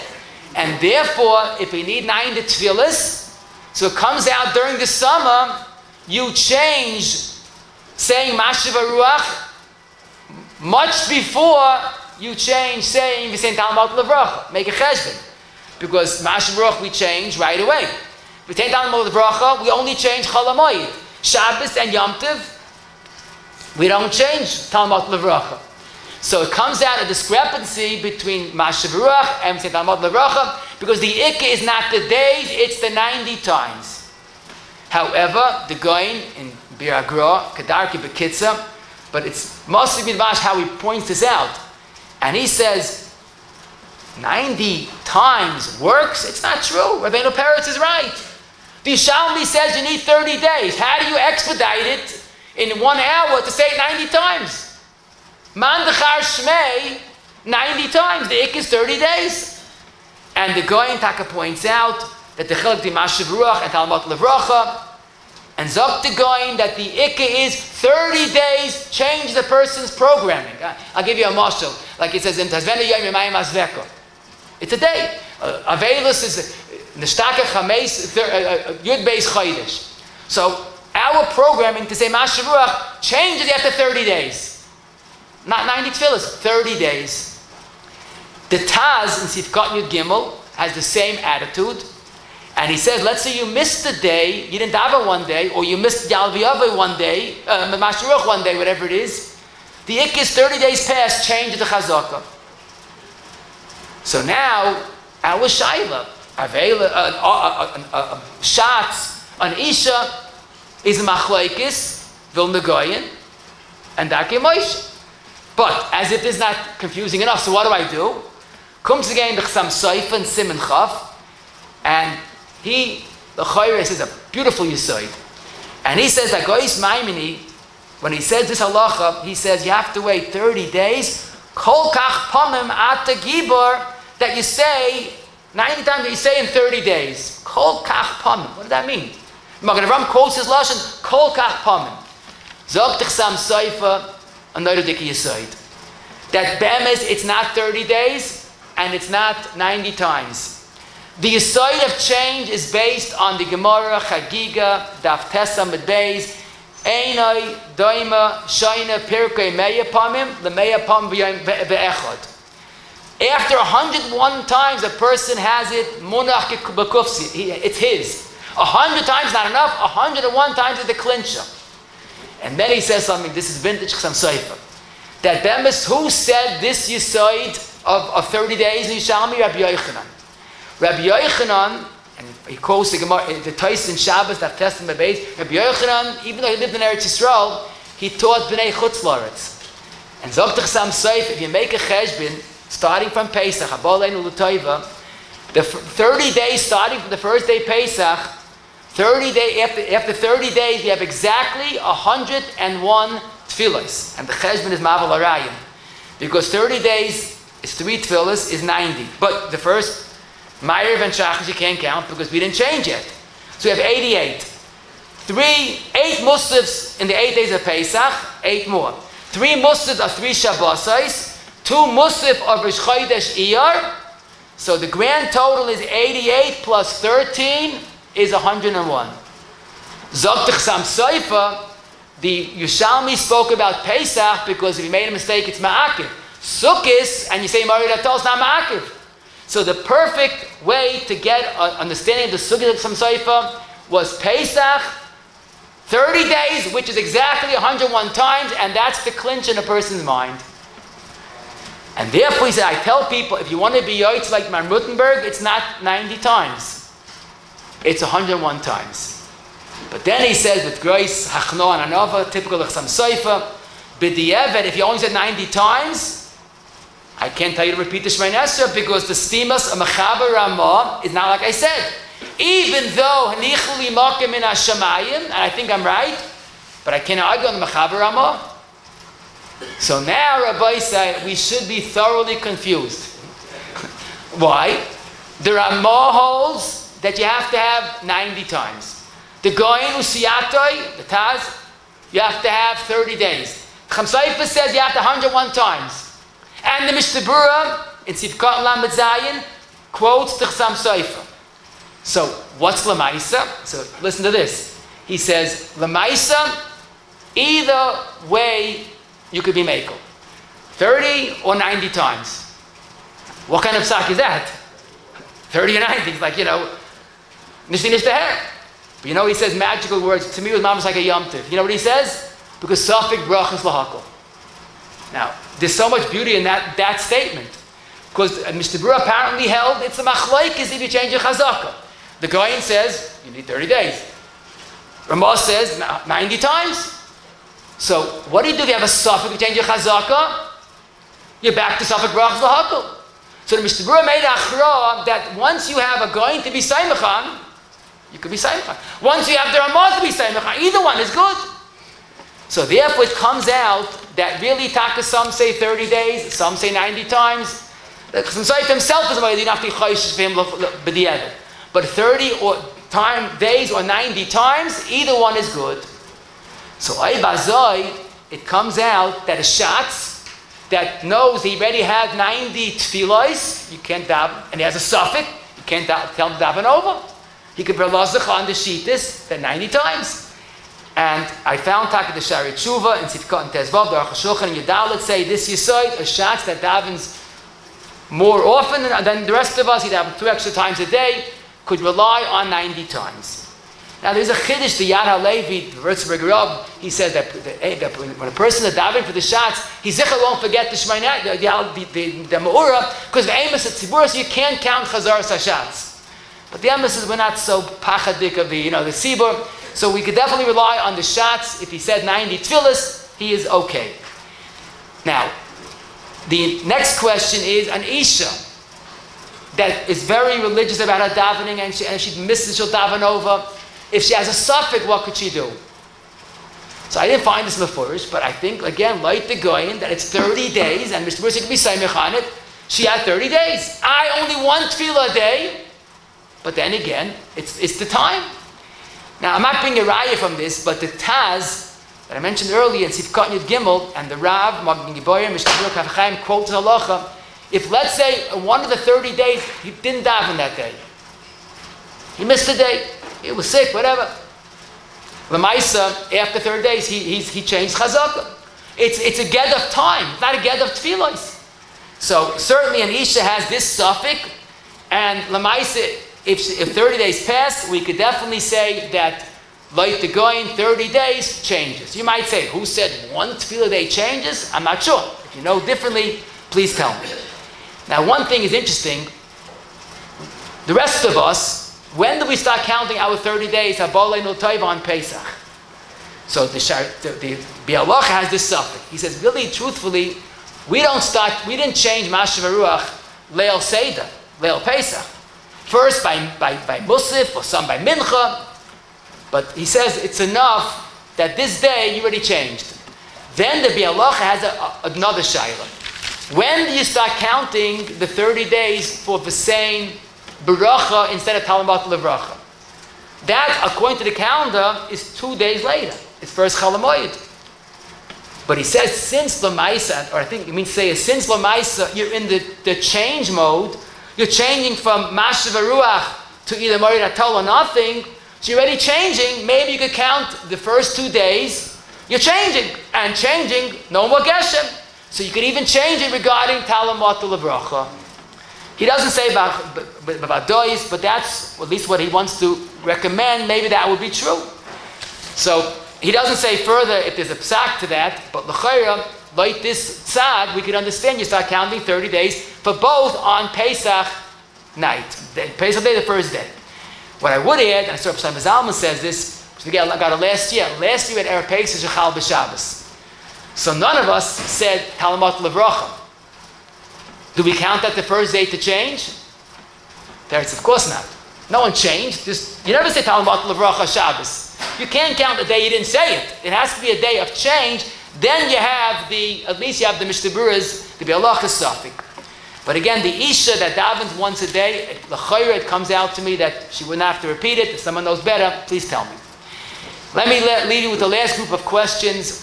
And therefore, if we need 90 tefillas, so it comes out during the summer, you change saying Mashiv Ruach much before you change saying V'sein Talmud Levracha. Make a cheshbon. Because Mashiv Ruach we change right away. V'sein Talmud Levracha, we only change Chol Hamoed. Shabbos and Yom Tov, we don't change Talmud Levracha. So it comes out a discrepancy between Mashiv Ruach and V'sein Talmud Levracha, because the Ikka is not the days, it's the 90 times. However, the Goin in Bir Agra, Kedarki Bekitza, but it's mostly Midvash how he points this out. And he says, 90 times works? It's not true. Rabbeinu Peretz is right. The Yishalmi says you need 30 days. How do you expedite it in 1 hour to say it 90 times? Man dechar Shmei, 90 times. The Ikka is 30 days. And the Goyin Taka points out that the Chilek di Mashiv Ruach and Talmud Levracha, and Zok the Goyin that the Ikka is 30 days, change the person's programming. I'll give you a mashal, like it says in Tazvena Yom Yemayim Azveka. It's a day. Aveilus is Nishtaka Chameis Yud Beis Chodesh. So our programming to say Mashiv Ruach changes after 30 days. Not 90 tefillas, 30 days. The Taz in Sifkat Yud Gimel has the same attitude, and he says, let's say you missed the day, you didn't daven one day, or you missed Yal V'Yavai one day, Mashiv Ruach one day, whatever it is. The Ikka is 30 days past, change it to Chazaka. So now, our Shaila, Shatz, an Isha, is Machlaikis, Vilna Goyin, and Dake Moshe. But, as if this is not confusing enough, so what do? Comes again the Chsam Soifa and Simon Chav, and the Chayre says a beautiful Yisoid. And he says that Goyis Maimini, when he says this halacha, he says you have to wait 30 days, Kol Kach Pamim Ata Gibor, that you say 90 times that you say in 30 days. Kol Kach Pamim. What does that mean? Magen Avram quotes his Lashon, Kol Kach Pamim. Zog Chsam Soifa, another Diki Yisoid. That Bemes, it's not 30 days, and it's not 90 times. The Yisoid of change is based on the Gemara, Chagiga, Daf Tesa Medbeis, Einoi, Doima, Shaina, Pirkei, Meya Pamim, the Meya Pam Ve'echad. After 101 times a person has it, Munach Bekufsi, it's his. 100 times not enough, 101 times is the clincher. And then he says something, this is vintage Chsam Soifa. That Bemis, who said this Yisoid of 30 days in Yishalmi? Rabbi Yochanan. Rabbi Yochanan, and he quotes the Gemara, the Tyson Shabbos, that Testament base. Rabbi Yochanan, even though he lived in Eretz Yisrael, he taught Bnei Chutz La'aretz. And Zok Chsam Soif, if you make a cheshbon, starting from Pesach, Aboleinu L'Toiva, the 30 days starting from the first day Pesach, 30 day, after 30 days, we have exactly 101 tefillas. And the cheshbon is Maval Arayim. Because 30 days is 3 tefillas, is 90. But the first, Ma'ariv and Shachas, you can't count because we didn't change yet. So we have 88. 8 musafs in the 8 days of Pesach, 8 more. 3 musafs are 3 Shabbosais, 2 musaf of Rosh Chodesh Iyar. So the grand total is 88 plus 13 is 101. Zok Chsam Soifa, the Yushalmi spoke about Pesach because if he made a mistake, it's Ma'akib. Sukkis, and you say Mari Datol, it's not Ma'akiv. So the perfect way to get an understanding of the Sukkis of Samsaifa was Pesach, 30 days, which is exactly 101 times, and that's the clinch in a person's mind. And therefore, he said, I tell people, if you want to be yoitz like Man Rutenberg, it's not 90 times. It's 101 times. But then he says, with grace, hachno and anova, typical of Samsaifa, b'di'evet, if you only said 90 times, I can't tell you to repeat the Shmonei Esrei because the stimas of Mechaber Ramah is not like I said. Even though hanichuli makim in hashamayim, and I think I'm right, but I can't argue on the Mechaber Ramah. So now Rabbi said we should be thoroughly confused. Why? The Ramah holds that you have to have 90 times. The Goyin Usiyatoi, the Taz, you have to have 30 days. Chamsaifa says you have to 101 times. And the Mishnah in Sifkat Lamed Zayin quotes the Chassam Saifa. So what's Lamaisa? So listen to this. He says, Lamaisa, either way you could be Mekel. 30 or 90 times. What kind of psak is that? 30 or 90. It's like, Nishti Nishtaher. But he says magical words. To me, it was almost like a Yom Tiv. You know what he says? Because safek brachos lahakal. Now, there's so much beauty in that statement. Because Mr. apparently held it's a machlokes if you change your chazaka. The Goyin says you need 30 days. Ramah says 90 times. So what do you do if you have a safek, you change your chazaka? You're back to safek brachos lahakal. So the Mr. made a achra that once you have a Goyin to be saimachan, you could be saimachan. Once you have the Ramah to be saimachan, either one is good. So therefore it comes out that really Taka, some say 30 days, some say 90 times. Samsayif himself is you don't have to be chayshish for him b'di'evet. But 30 or days or 90 times, either one is good. So it comes out that a shatz that knows he already had 90 tefillos, you can't daven, and he has a safek, you can't tell him to daven over. He could be lazach on the shittis that 90 times. And I found Taka the Shari Tshuva in Sifkat and Tezvav, the Aruch and Yadalit say this yisoid, a shatz that davens more often than the rest of us, he'd have 2 extra times a day, could rely on 90 times. Now there's a chiddush, the Yad HaLevi, the Würzburg Rab, he says that when a person is davening for the shatz, he zichar won't forget the Shmonei, the Maorah, because the Amos at Tzibur, so you can't count Chazar Sashatz. But the Amos is we're not so pachadik of the Tzibur, so we could definitely rely on the shatz. If he said 90 tefillas, he is okay. Now, the next question is an Isha that is very religious about her davening and she misses, she'll daven over. If she has a safek, what could she do? So I didn't find this mefurish, but I think, again, like the Goyin, that it's 30 days, and Mr. Bursi could be saimich on it. She had 30 days. I only one tefillah a day, but then again, it's the time. Now, I'm not bringing a raya from this, but the Taz that I mentioned earlier in Sifkat Yud Gimel and the Rav, Magin Giboyer, Mishnah Kafchaim quotes halacha. If, let's say, one of the 30 days, he didn't daven that day. He missed a day. He was sick, whatever. L'maisa, after 30 days, he changed chazaka. It's a get of time, not a get of tefillos. So certainly an Isha has this safek, and l'maisa, if 30 days passed, we could definitely say that like the Goyin, 30 days changes. You might say, who said one tefillah day changes? I'm not sure. If you know differently, please tell me. Now one thing is interesting. The rest of us, when do we start counting our 30 days? Habolei no taiva on Pesach. So the Bialoch has this safek. He says, really, truthfully, we didn't change Mashiv Ruach Leil Seder, Leil Pesach. First by Musif, or some by Mincha. But he says it's enough that this day you already changed. Then the Bialoch has another shayla. When do you start counting the 30 days for the same beracha instead of talamat levracha? That, according to the calendar, is 2 days later. It's first Chalamoyed. But he says since Lamaisa, or I think you mean to say since Lamaisa, you're in the change mode. You're changing from Mashiv Ruach to either Morid Atol or nothing. So you're already changing. Maybe you could count the first 2 days. You're changing. And changing, no more Geshem. So you could even change it regarding talamat levracha. He doesn't say about dois, but that's at least what he wants to recommend. Maybe that would be true. So he doesn't say further if there's a psak to that, but l'chayra, like this tzad, we could understand you start counting 30 days for both on Pesach night. Pesach day, the first day. What I would add, and I saw Rabbi Zalman says this, we got it last year. Last year at Erev Pesach, Shechal b'Shabbos. So none of us said Talamat Levracha. Do we count that the first day to change? There's of course not. No one changed. You never say Talamat Levracha Shabbos. You can't count the day you didn't say it. It has to be a day of change. Then you have at least you have the Mishtaburas, the halachos safek. But again, the Isha that davens once a day, l'chayra, it comes out to me that she wouldn't have to repeat it. If someone knows better, please tell me. Let me lead you with the last group of questions.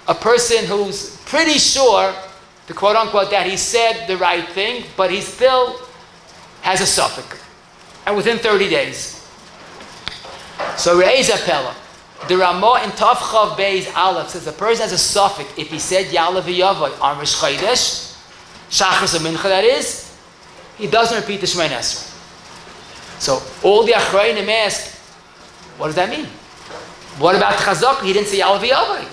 A person who's pretty sure, the quote unquote, that he said the right thing, but he still has a safek. And within 30 days. So Re'ez Apella. The Ramah in Tavchav Beis Aleph says a person has a safek if he said Ya'le v'yavai on Rosh Chodesh, Shachris or Mincha that is, he doesn't repeat the Shmonei Esrei. So all the Achrayim ask, what does that mean? What about Chazak? He didn't say Ya'le v'yavai.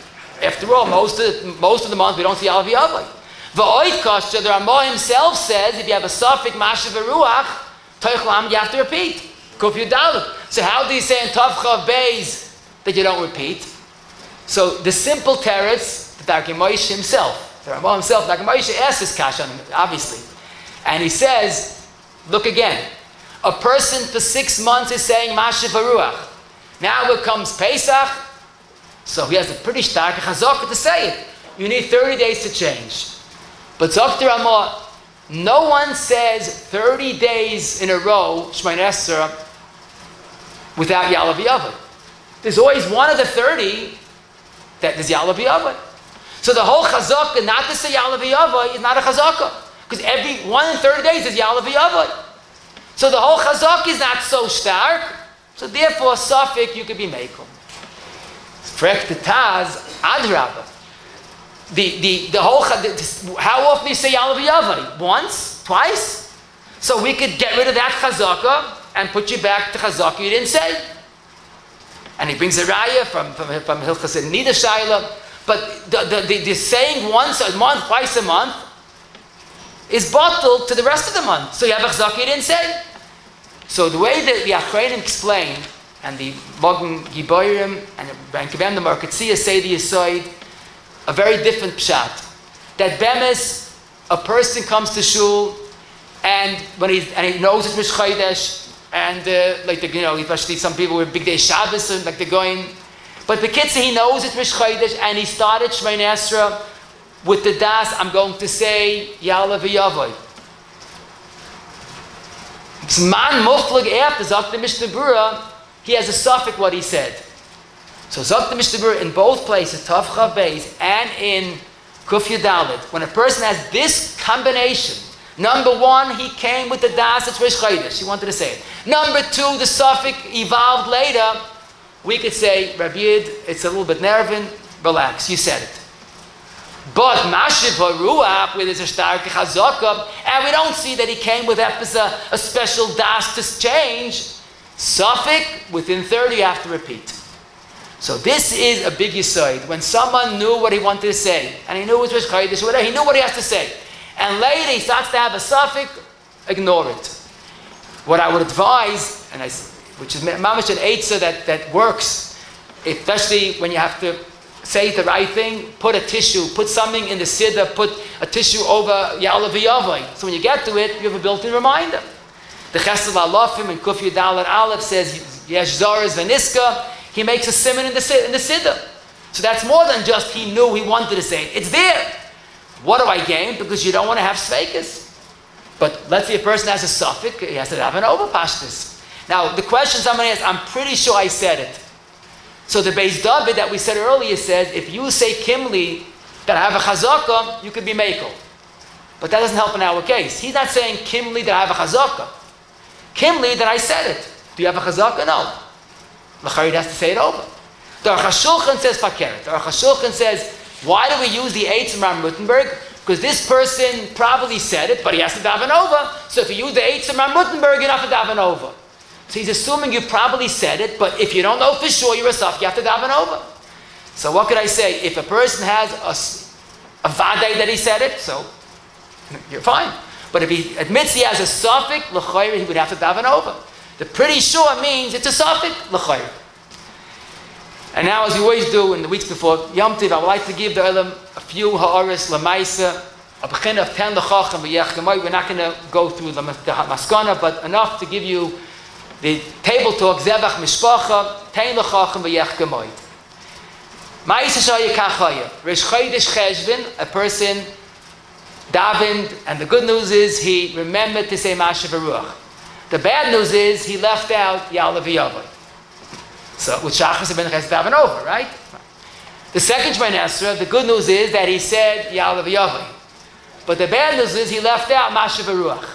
After all, most of the month we don't see Ya'le v'yavai. V'oid kasha, the Ramah himself says if you have a safek Mashiv Ruach, Toichlam, you have to repeat. Kuf Yudalet. So how do you say in Tavchav Beis that you don't repeat? So the simple teretz, the Darkei Moshe himself, the Ramah himself, Darkei Moshe asks this kasha on him, obviously. And he says, look again, a person for 6 months is saying Mashiv Ruach. Now it comes Pesach, so he has a pretty stark chazaka to say it. You need 30 days to change. But Dr. Ramah, no one says 30 days in a row, Shmonei Esrei, without Ya'le v'yavai. There's always one of the 30 that is Ya'le v'yavai. So the whole chazaka not to say Ya'le v'yavai is not a chazaka. Because every 1 in 30 days is Ya'le v'yavai. So the whole chazaka is not so stark. So therefore, safek you could be makel. Frek the Taz, Adrabah. The whole, how often do you say Ya'le v'yavai? Once? Twice? So we could get rid of that chazaka and put you back to chazaka you didn't say. And he brings a raya from Hilchas Nida Shaila. But the saying once a month, twice a month, is bottled to the rest of the month. So you have a chazaka you didn't say. So the way that the Achrayim explain, and the Magen Giborim and Rankavem the Markatzia say the Yisoid, a very different pshat. That bemes, a person comes to shul, and he knows it's Rosh Chodesh, and especially some people with big day Shabbos, and like they're going. But the kitzah, he knows it's Rosh Chodesh, and he started Shmonei Esrei with the das. I'm going to say Ya'le v'yavai. It's man muflug after Zok the Mishnah. He has a safek what he said. So Zok the Mishnah in both places, Tavchav Beis and in Kuf Yudalet, when a person has this combination, number one, he came with the das, it's Rosh Chodesh, he wanted to say it. Number two, the safek evolved later, we could say, Rabbi Yid, it's a little bit na'rווין, relax, you said it. But Mashiv HaRuach, where there's a stark chazaka, and we don't see that he came with a special das to change, safek, within 30 you have to repeat. So this is a big yisoid. When someone knew what he wanted to say, and he knew it was Rosh Chodesh, whatever, he knew what he has to say. And later he starts to have a safek, ignore it. What I would advise, which is mamash an eitzah that works, especially when you have to say the right thing, put a tissue, put something in the siddur, put a tissue over Ya'le v'yavai. So when you get to it, you have a built-in reminder. The Chesed Alafim in Kuf Yudalet Aleph says, Yesh Zoras v'niska, he makes a simon in the siddur. So that's more than just he knew he wanted to say it. It's there. What do I gain? Because you don't want to have sfeikus. But let's say a person has a safek, he has to have an overpashtus. Now, the question somebody asks, I'm pretty sure I said it. So the Beis David that we said earlier says, if you say kimli, that I have a chazaka, you could be mekel. But that doesn't help in our case. He's not saying kimli that I have a chazaka. Kimli that I said it. Do you have a chazaka? No. L'charid has to say it over. The Aruch HaShulchan says fakeret. The Aruch HaShulchan says Why do we use the Eitz Amram Rutenberg? Because this person probably said it, but he has to daven over. So if you use the Eitz Amram Rutenberg, you don't have to daven over. So he's assuming you probably said it, but if you don't know for sure you're a safek, you have to daven over. So what could I say? If a person has a vaday that he said it, so you're fine. But if he admits he has a safek, l'chayr, he would have to daven over. The pretty sure means it's a safek, l'chayr. And now, as we always do in the weeks before Yom Tov, I would like to give the Olam a few ha'aris l'maisa, a bechin of 10 l'chacham v'yechgemoi. We're not going to go through the maskana, but enough to give you the table talk, zevach mishpacha, 10 l'chacham v'yechgemoi. Ma'isa shaya kachaya. Rish Chodesh Cheshvan, a person davened, and the good news is he remembered to say Mashiv Ruach. The bad news is he left out Ya'ale v'yavai. So with Shachas ben Ches daven over, right? The second Shmonei Esrei, the good news is that he said Ya'ale v'yavai. But the bad news is he left out Mashiv Ruach.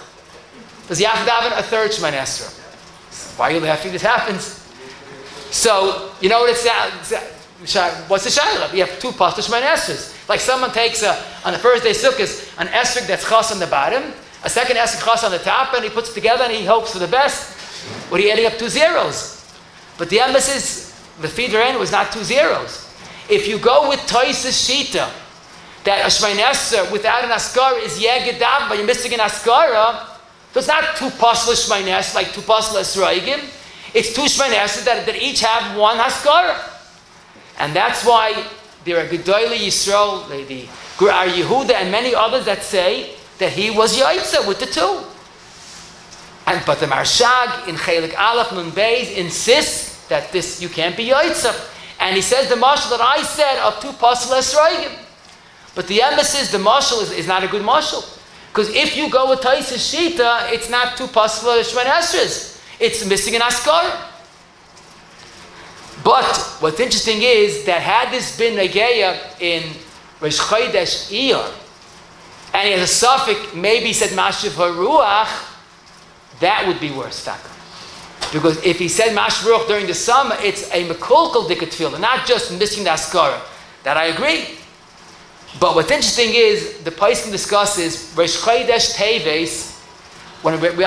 Does he have to daven a third Shmonei Esrei? Why are you laughing? This happens. So, you know what it's what's the shayla? You have two pastor Shmonei Esreis. Like someone takes on the first day Sukkot an esrog that's chas on the bottom, a second esrog chas on the top, and he puts it together and he hopes for the best. What are you adding up 2 zeros? But the emphasis, the feeder end was not 2 zeros. If you go with Toysa's Shita, that a Shmonei Esrei without an Askara is Yeged Daven, but you're missing an Askara, so it's not 2 Pasla Shmonei Esrei, like 2 Pasla Esreigim. It's 2 Shmonei Esrei that each have 1 Askara. And that's why there are Gedolei Yisrael, the Gur Yehuda, and many others that say that he was Yaitza with the 2. But the Marshag in Chelik Aleph Nun Beis insists that this you can't be Yaitza. And he says the mashal that I said of 2 Pasla Esreigim. But the emphasis, the mashal is not a good mashal. Because if you go with Toysa's Shita, it's not 2 Pasla Shmonei Esreis. It's missing an Askar. But what's interesting is that had this been Nageya in Rosh Chodesh Iyar, and he has a safek, maybe he said Mashiv HaRuach, that would be worse, Taka. Because if he said Mashiv HaRuach during the summer, it's a mekulkel dikat tefillah, not just missing the Askara. That I agree. But what's interesting is, the Paiskim discusses Rosh Chodesh Teves, when we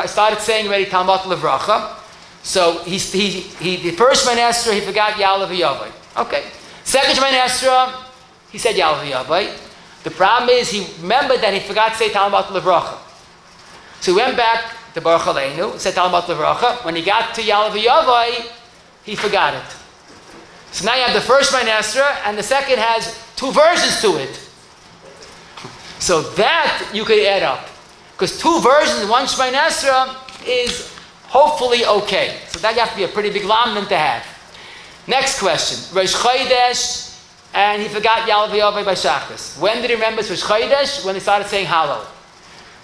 started saying already Talmud Levracha. So the first Shmonei Esrei, he forgot Ya'ale v'yavai. Okay. Second Shmonei Esrei, he said Ya'ale v'yavai. The problem is he remembered that he forgot to say Talmud Levracha. So he went back to Baruch Aleinu, said Talmud Levracha. When he got to Ya'ale v'yavai, he forgot it. So now you have the first Shmonei Esrei, and the second has 2 versions to it. So that you could add up. Because 2 versions in 1 Shmonei Esrei is hopefully okay. So that you have to be a pretty big lamdan to have. Next question. Rosh Chodesh, and he forgot Ya'ale v'yavai by Shachas. When did he remember Rosh Chodesh? When he started saying Hallow.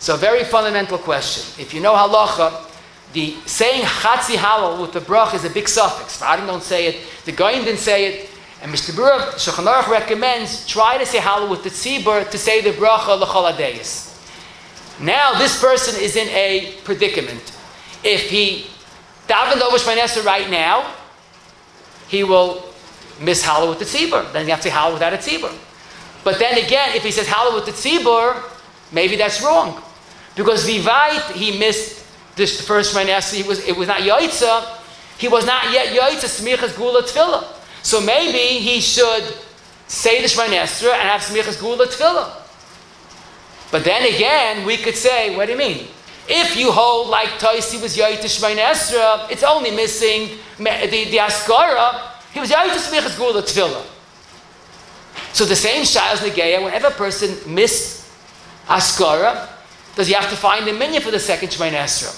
So a very fundamental question. If you know halacha, the saying Chatzi Hallow with the brach is a big suffix. Sfarim don't say it. The Goyim didn't say it. And Mr. Burr, Shulchan Aruch recommends, try to say Hallow with the tzibur to say the bracha l'chol hadayis. Now this person is in a predicament. If he davened over Shmonei Esrei right now, he will miss Hallow with the tzibur. Then you have to say Hallow without a tzibur. But then again, if he says Hallow with the tzibur, maybe that's wrong. Because Vivait, he missed this first Shmonei Esrei. It was not Yaitza. He was not yet Yaitza Smichas Gula Tefillah. So maybe he should say the Shmonei Esrei and have Smichas Gula Tefillah. But then again, we could say, what do you mean? If you hold like Toisi was Yaitza Shmonei Esrei, it's only missing the Askara. He was Yaitza Smichas Gula Tefillah. So the same Shai as Negeya, whenever a person missed Askara, does he have to find a minyan for the second Shmonei Esrei?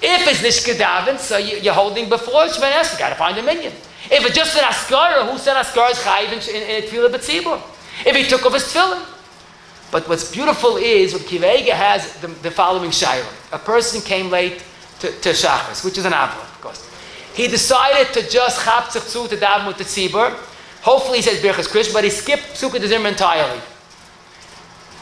If it's Nishka Daven, so you're holding before Shmonei Esrei, you got to find a minyan. If it's just an Askara, who said Askara is Chayiv in Tefillah B'tzibur? If he took off his Tefillah. But what's beautiful is, what Kivega has the following shayla. A person came late to Shachas, which is an avla, of course. He decided to just chap tzachzu to daven with the tzibur. Hopefully he says brachos Krish, but he skipped Sukkot Zimra entirely.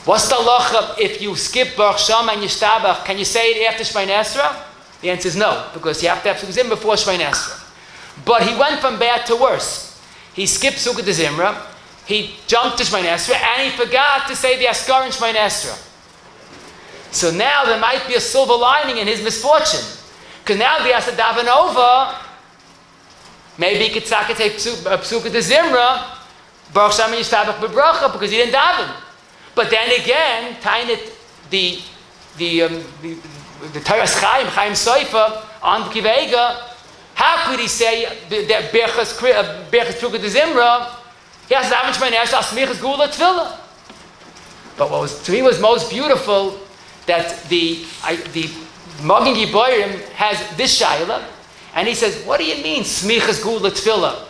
What's the halacha if you skip Baruch Shama and Yishtabach? Can you say it after Shmonei Esrei? The answer is no, because you have to have Sukkot Zimra before Shmonei Esrei. But he went from bad to worse. He skipped Sukkot Zimra. he jumped to Shmonei Esrei and he forgot to say the Azkara in Shmonei Esrei. So now there might be a silver lining in his misfortune. Because now he has to daven over. Maybe he could say Psuka de Zimra, Baruch Shem Yishtabach B'bracha, because he didn't daven. But then again, the Teres Chaim Soifa, on the Kivega, how could he say that Berchas Psuka de Zimra? He has to daven Shmonei Esrei al Smichas Gula Tefillah. But what was, to me, was most beautiful, that the Magen Giborim has this shayla, and he says, what do you mean, Smichas Gula Tefillah?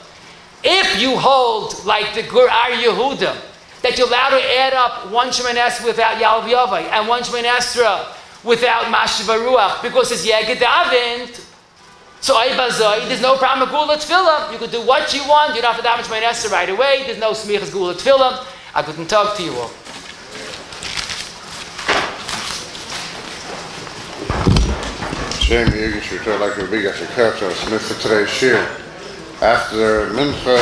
If you hold, like the Gur Ar Yehuda, that you're allowed to add up one Shmonei Esrei without Yalviyavai, and one Shmonei Esrei without Mashiv Ruach, because it's Yeged Daven, so there's no problem with Gula Tefillah. You could do what you want, you don't have to daven Shmonei Esrei right away, there's no Smichas Gula Tefillah. I couldn't talk to you all. Shame Yiddish, you're like a big character, Smith for today's shir. After Mincha,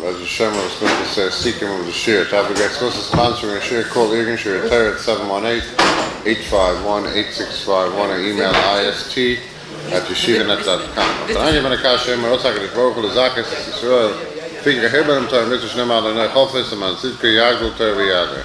as Hashem was supposed to say, seek him of the shir. To have a guy supposed to sponsor a shir, call Yiddish, you're at 718-851-8651, email ist@yeshivanet.com. But I'm going to call Hashem, I'm going to call Zakis, Israel, Finger Hebron, to Mr. Shnemal, and Hofis, and Sidka Yagul, to Ya'le.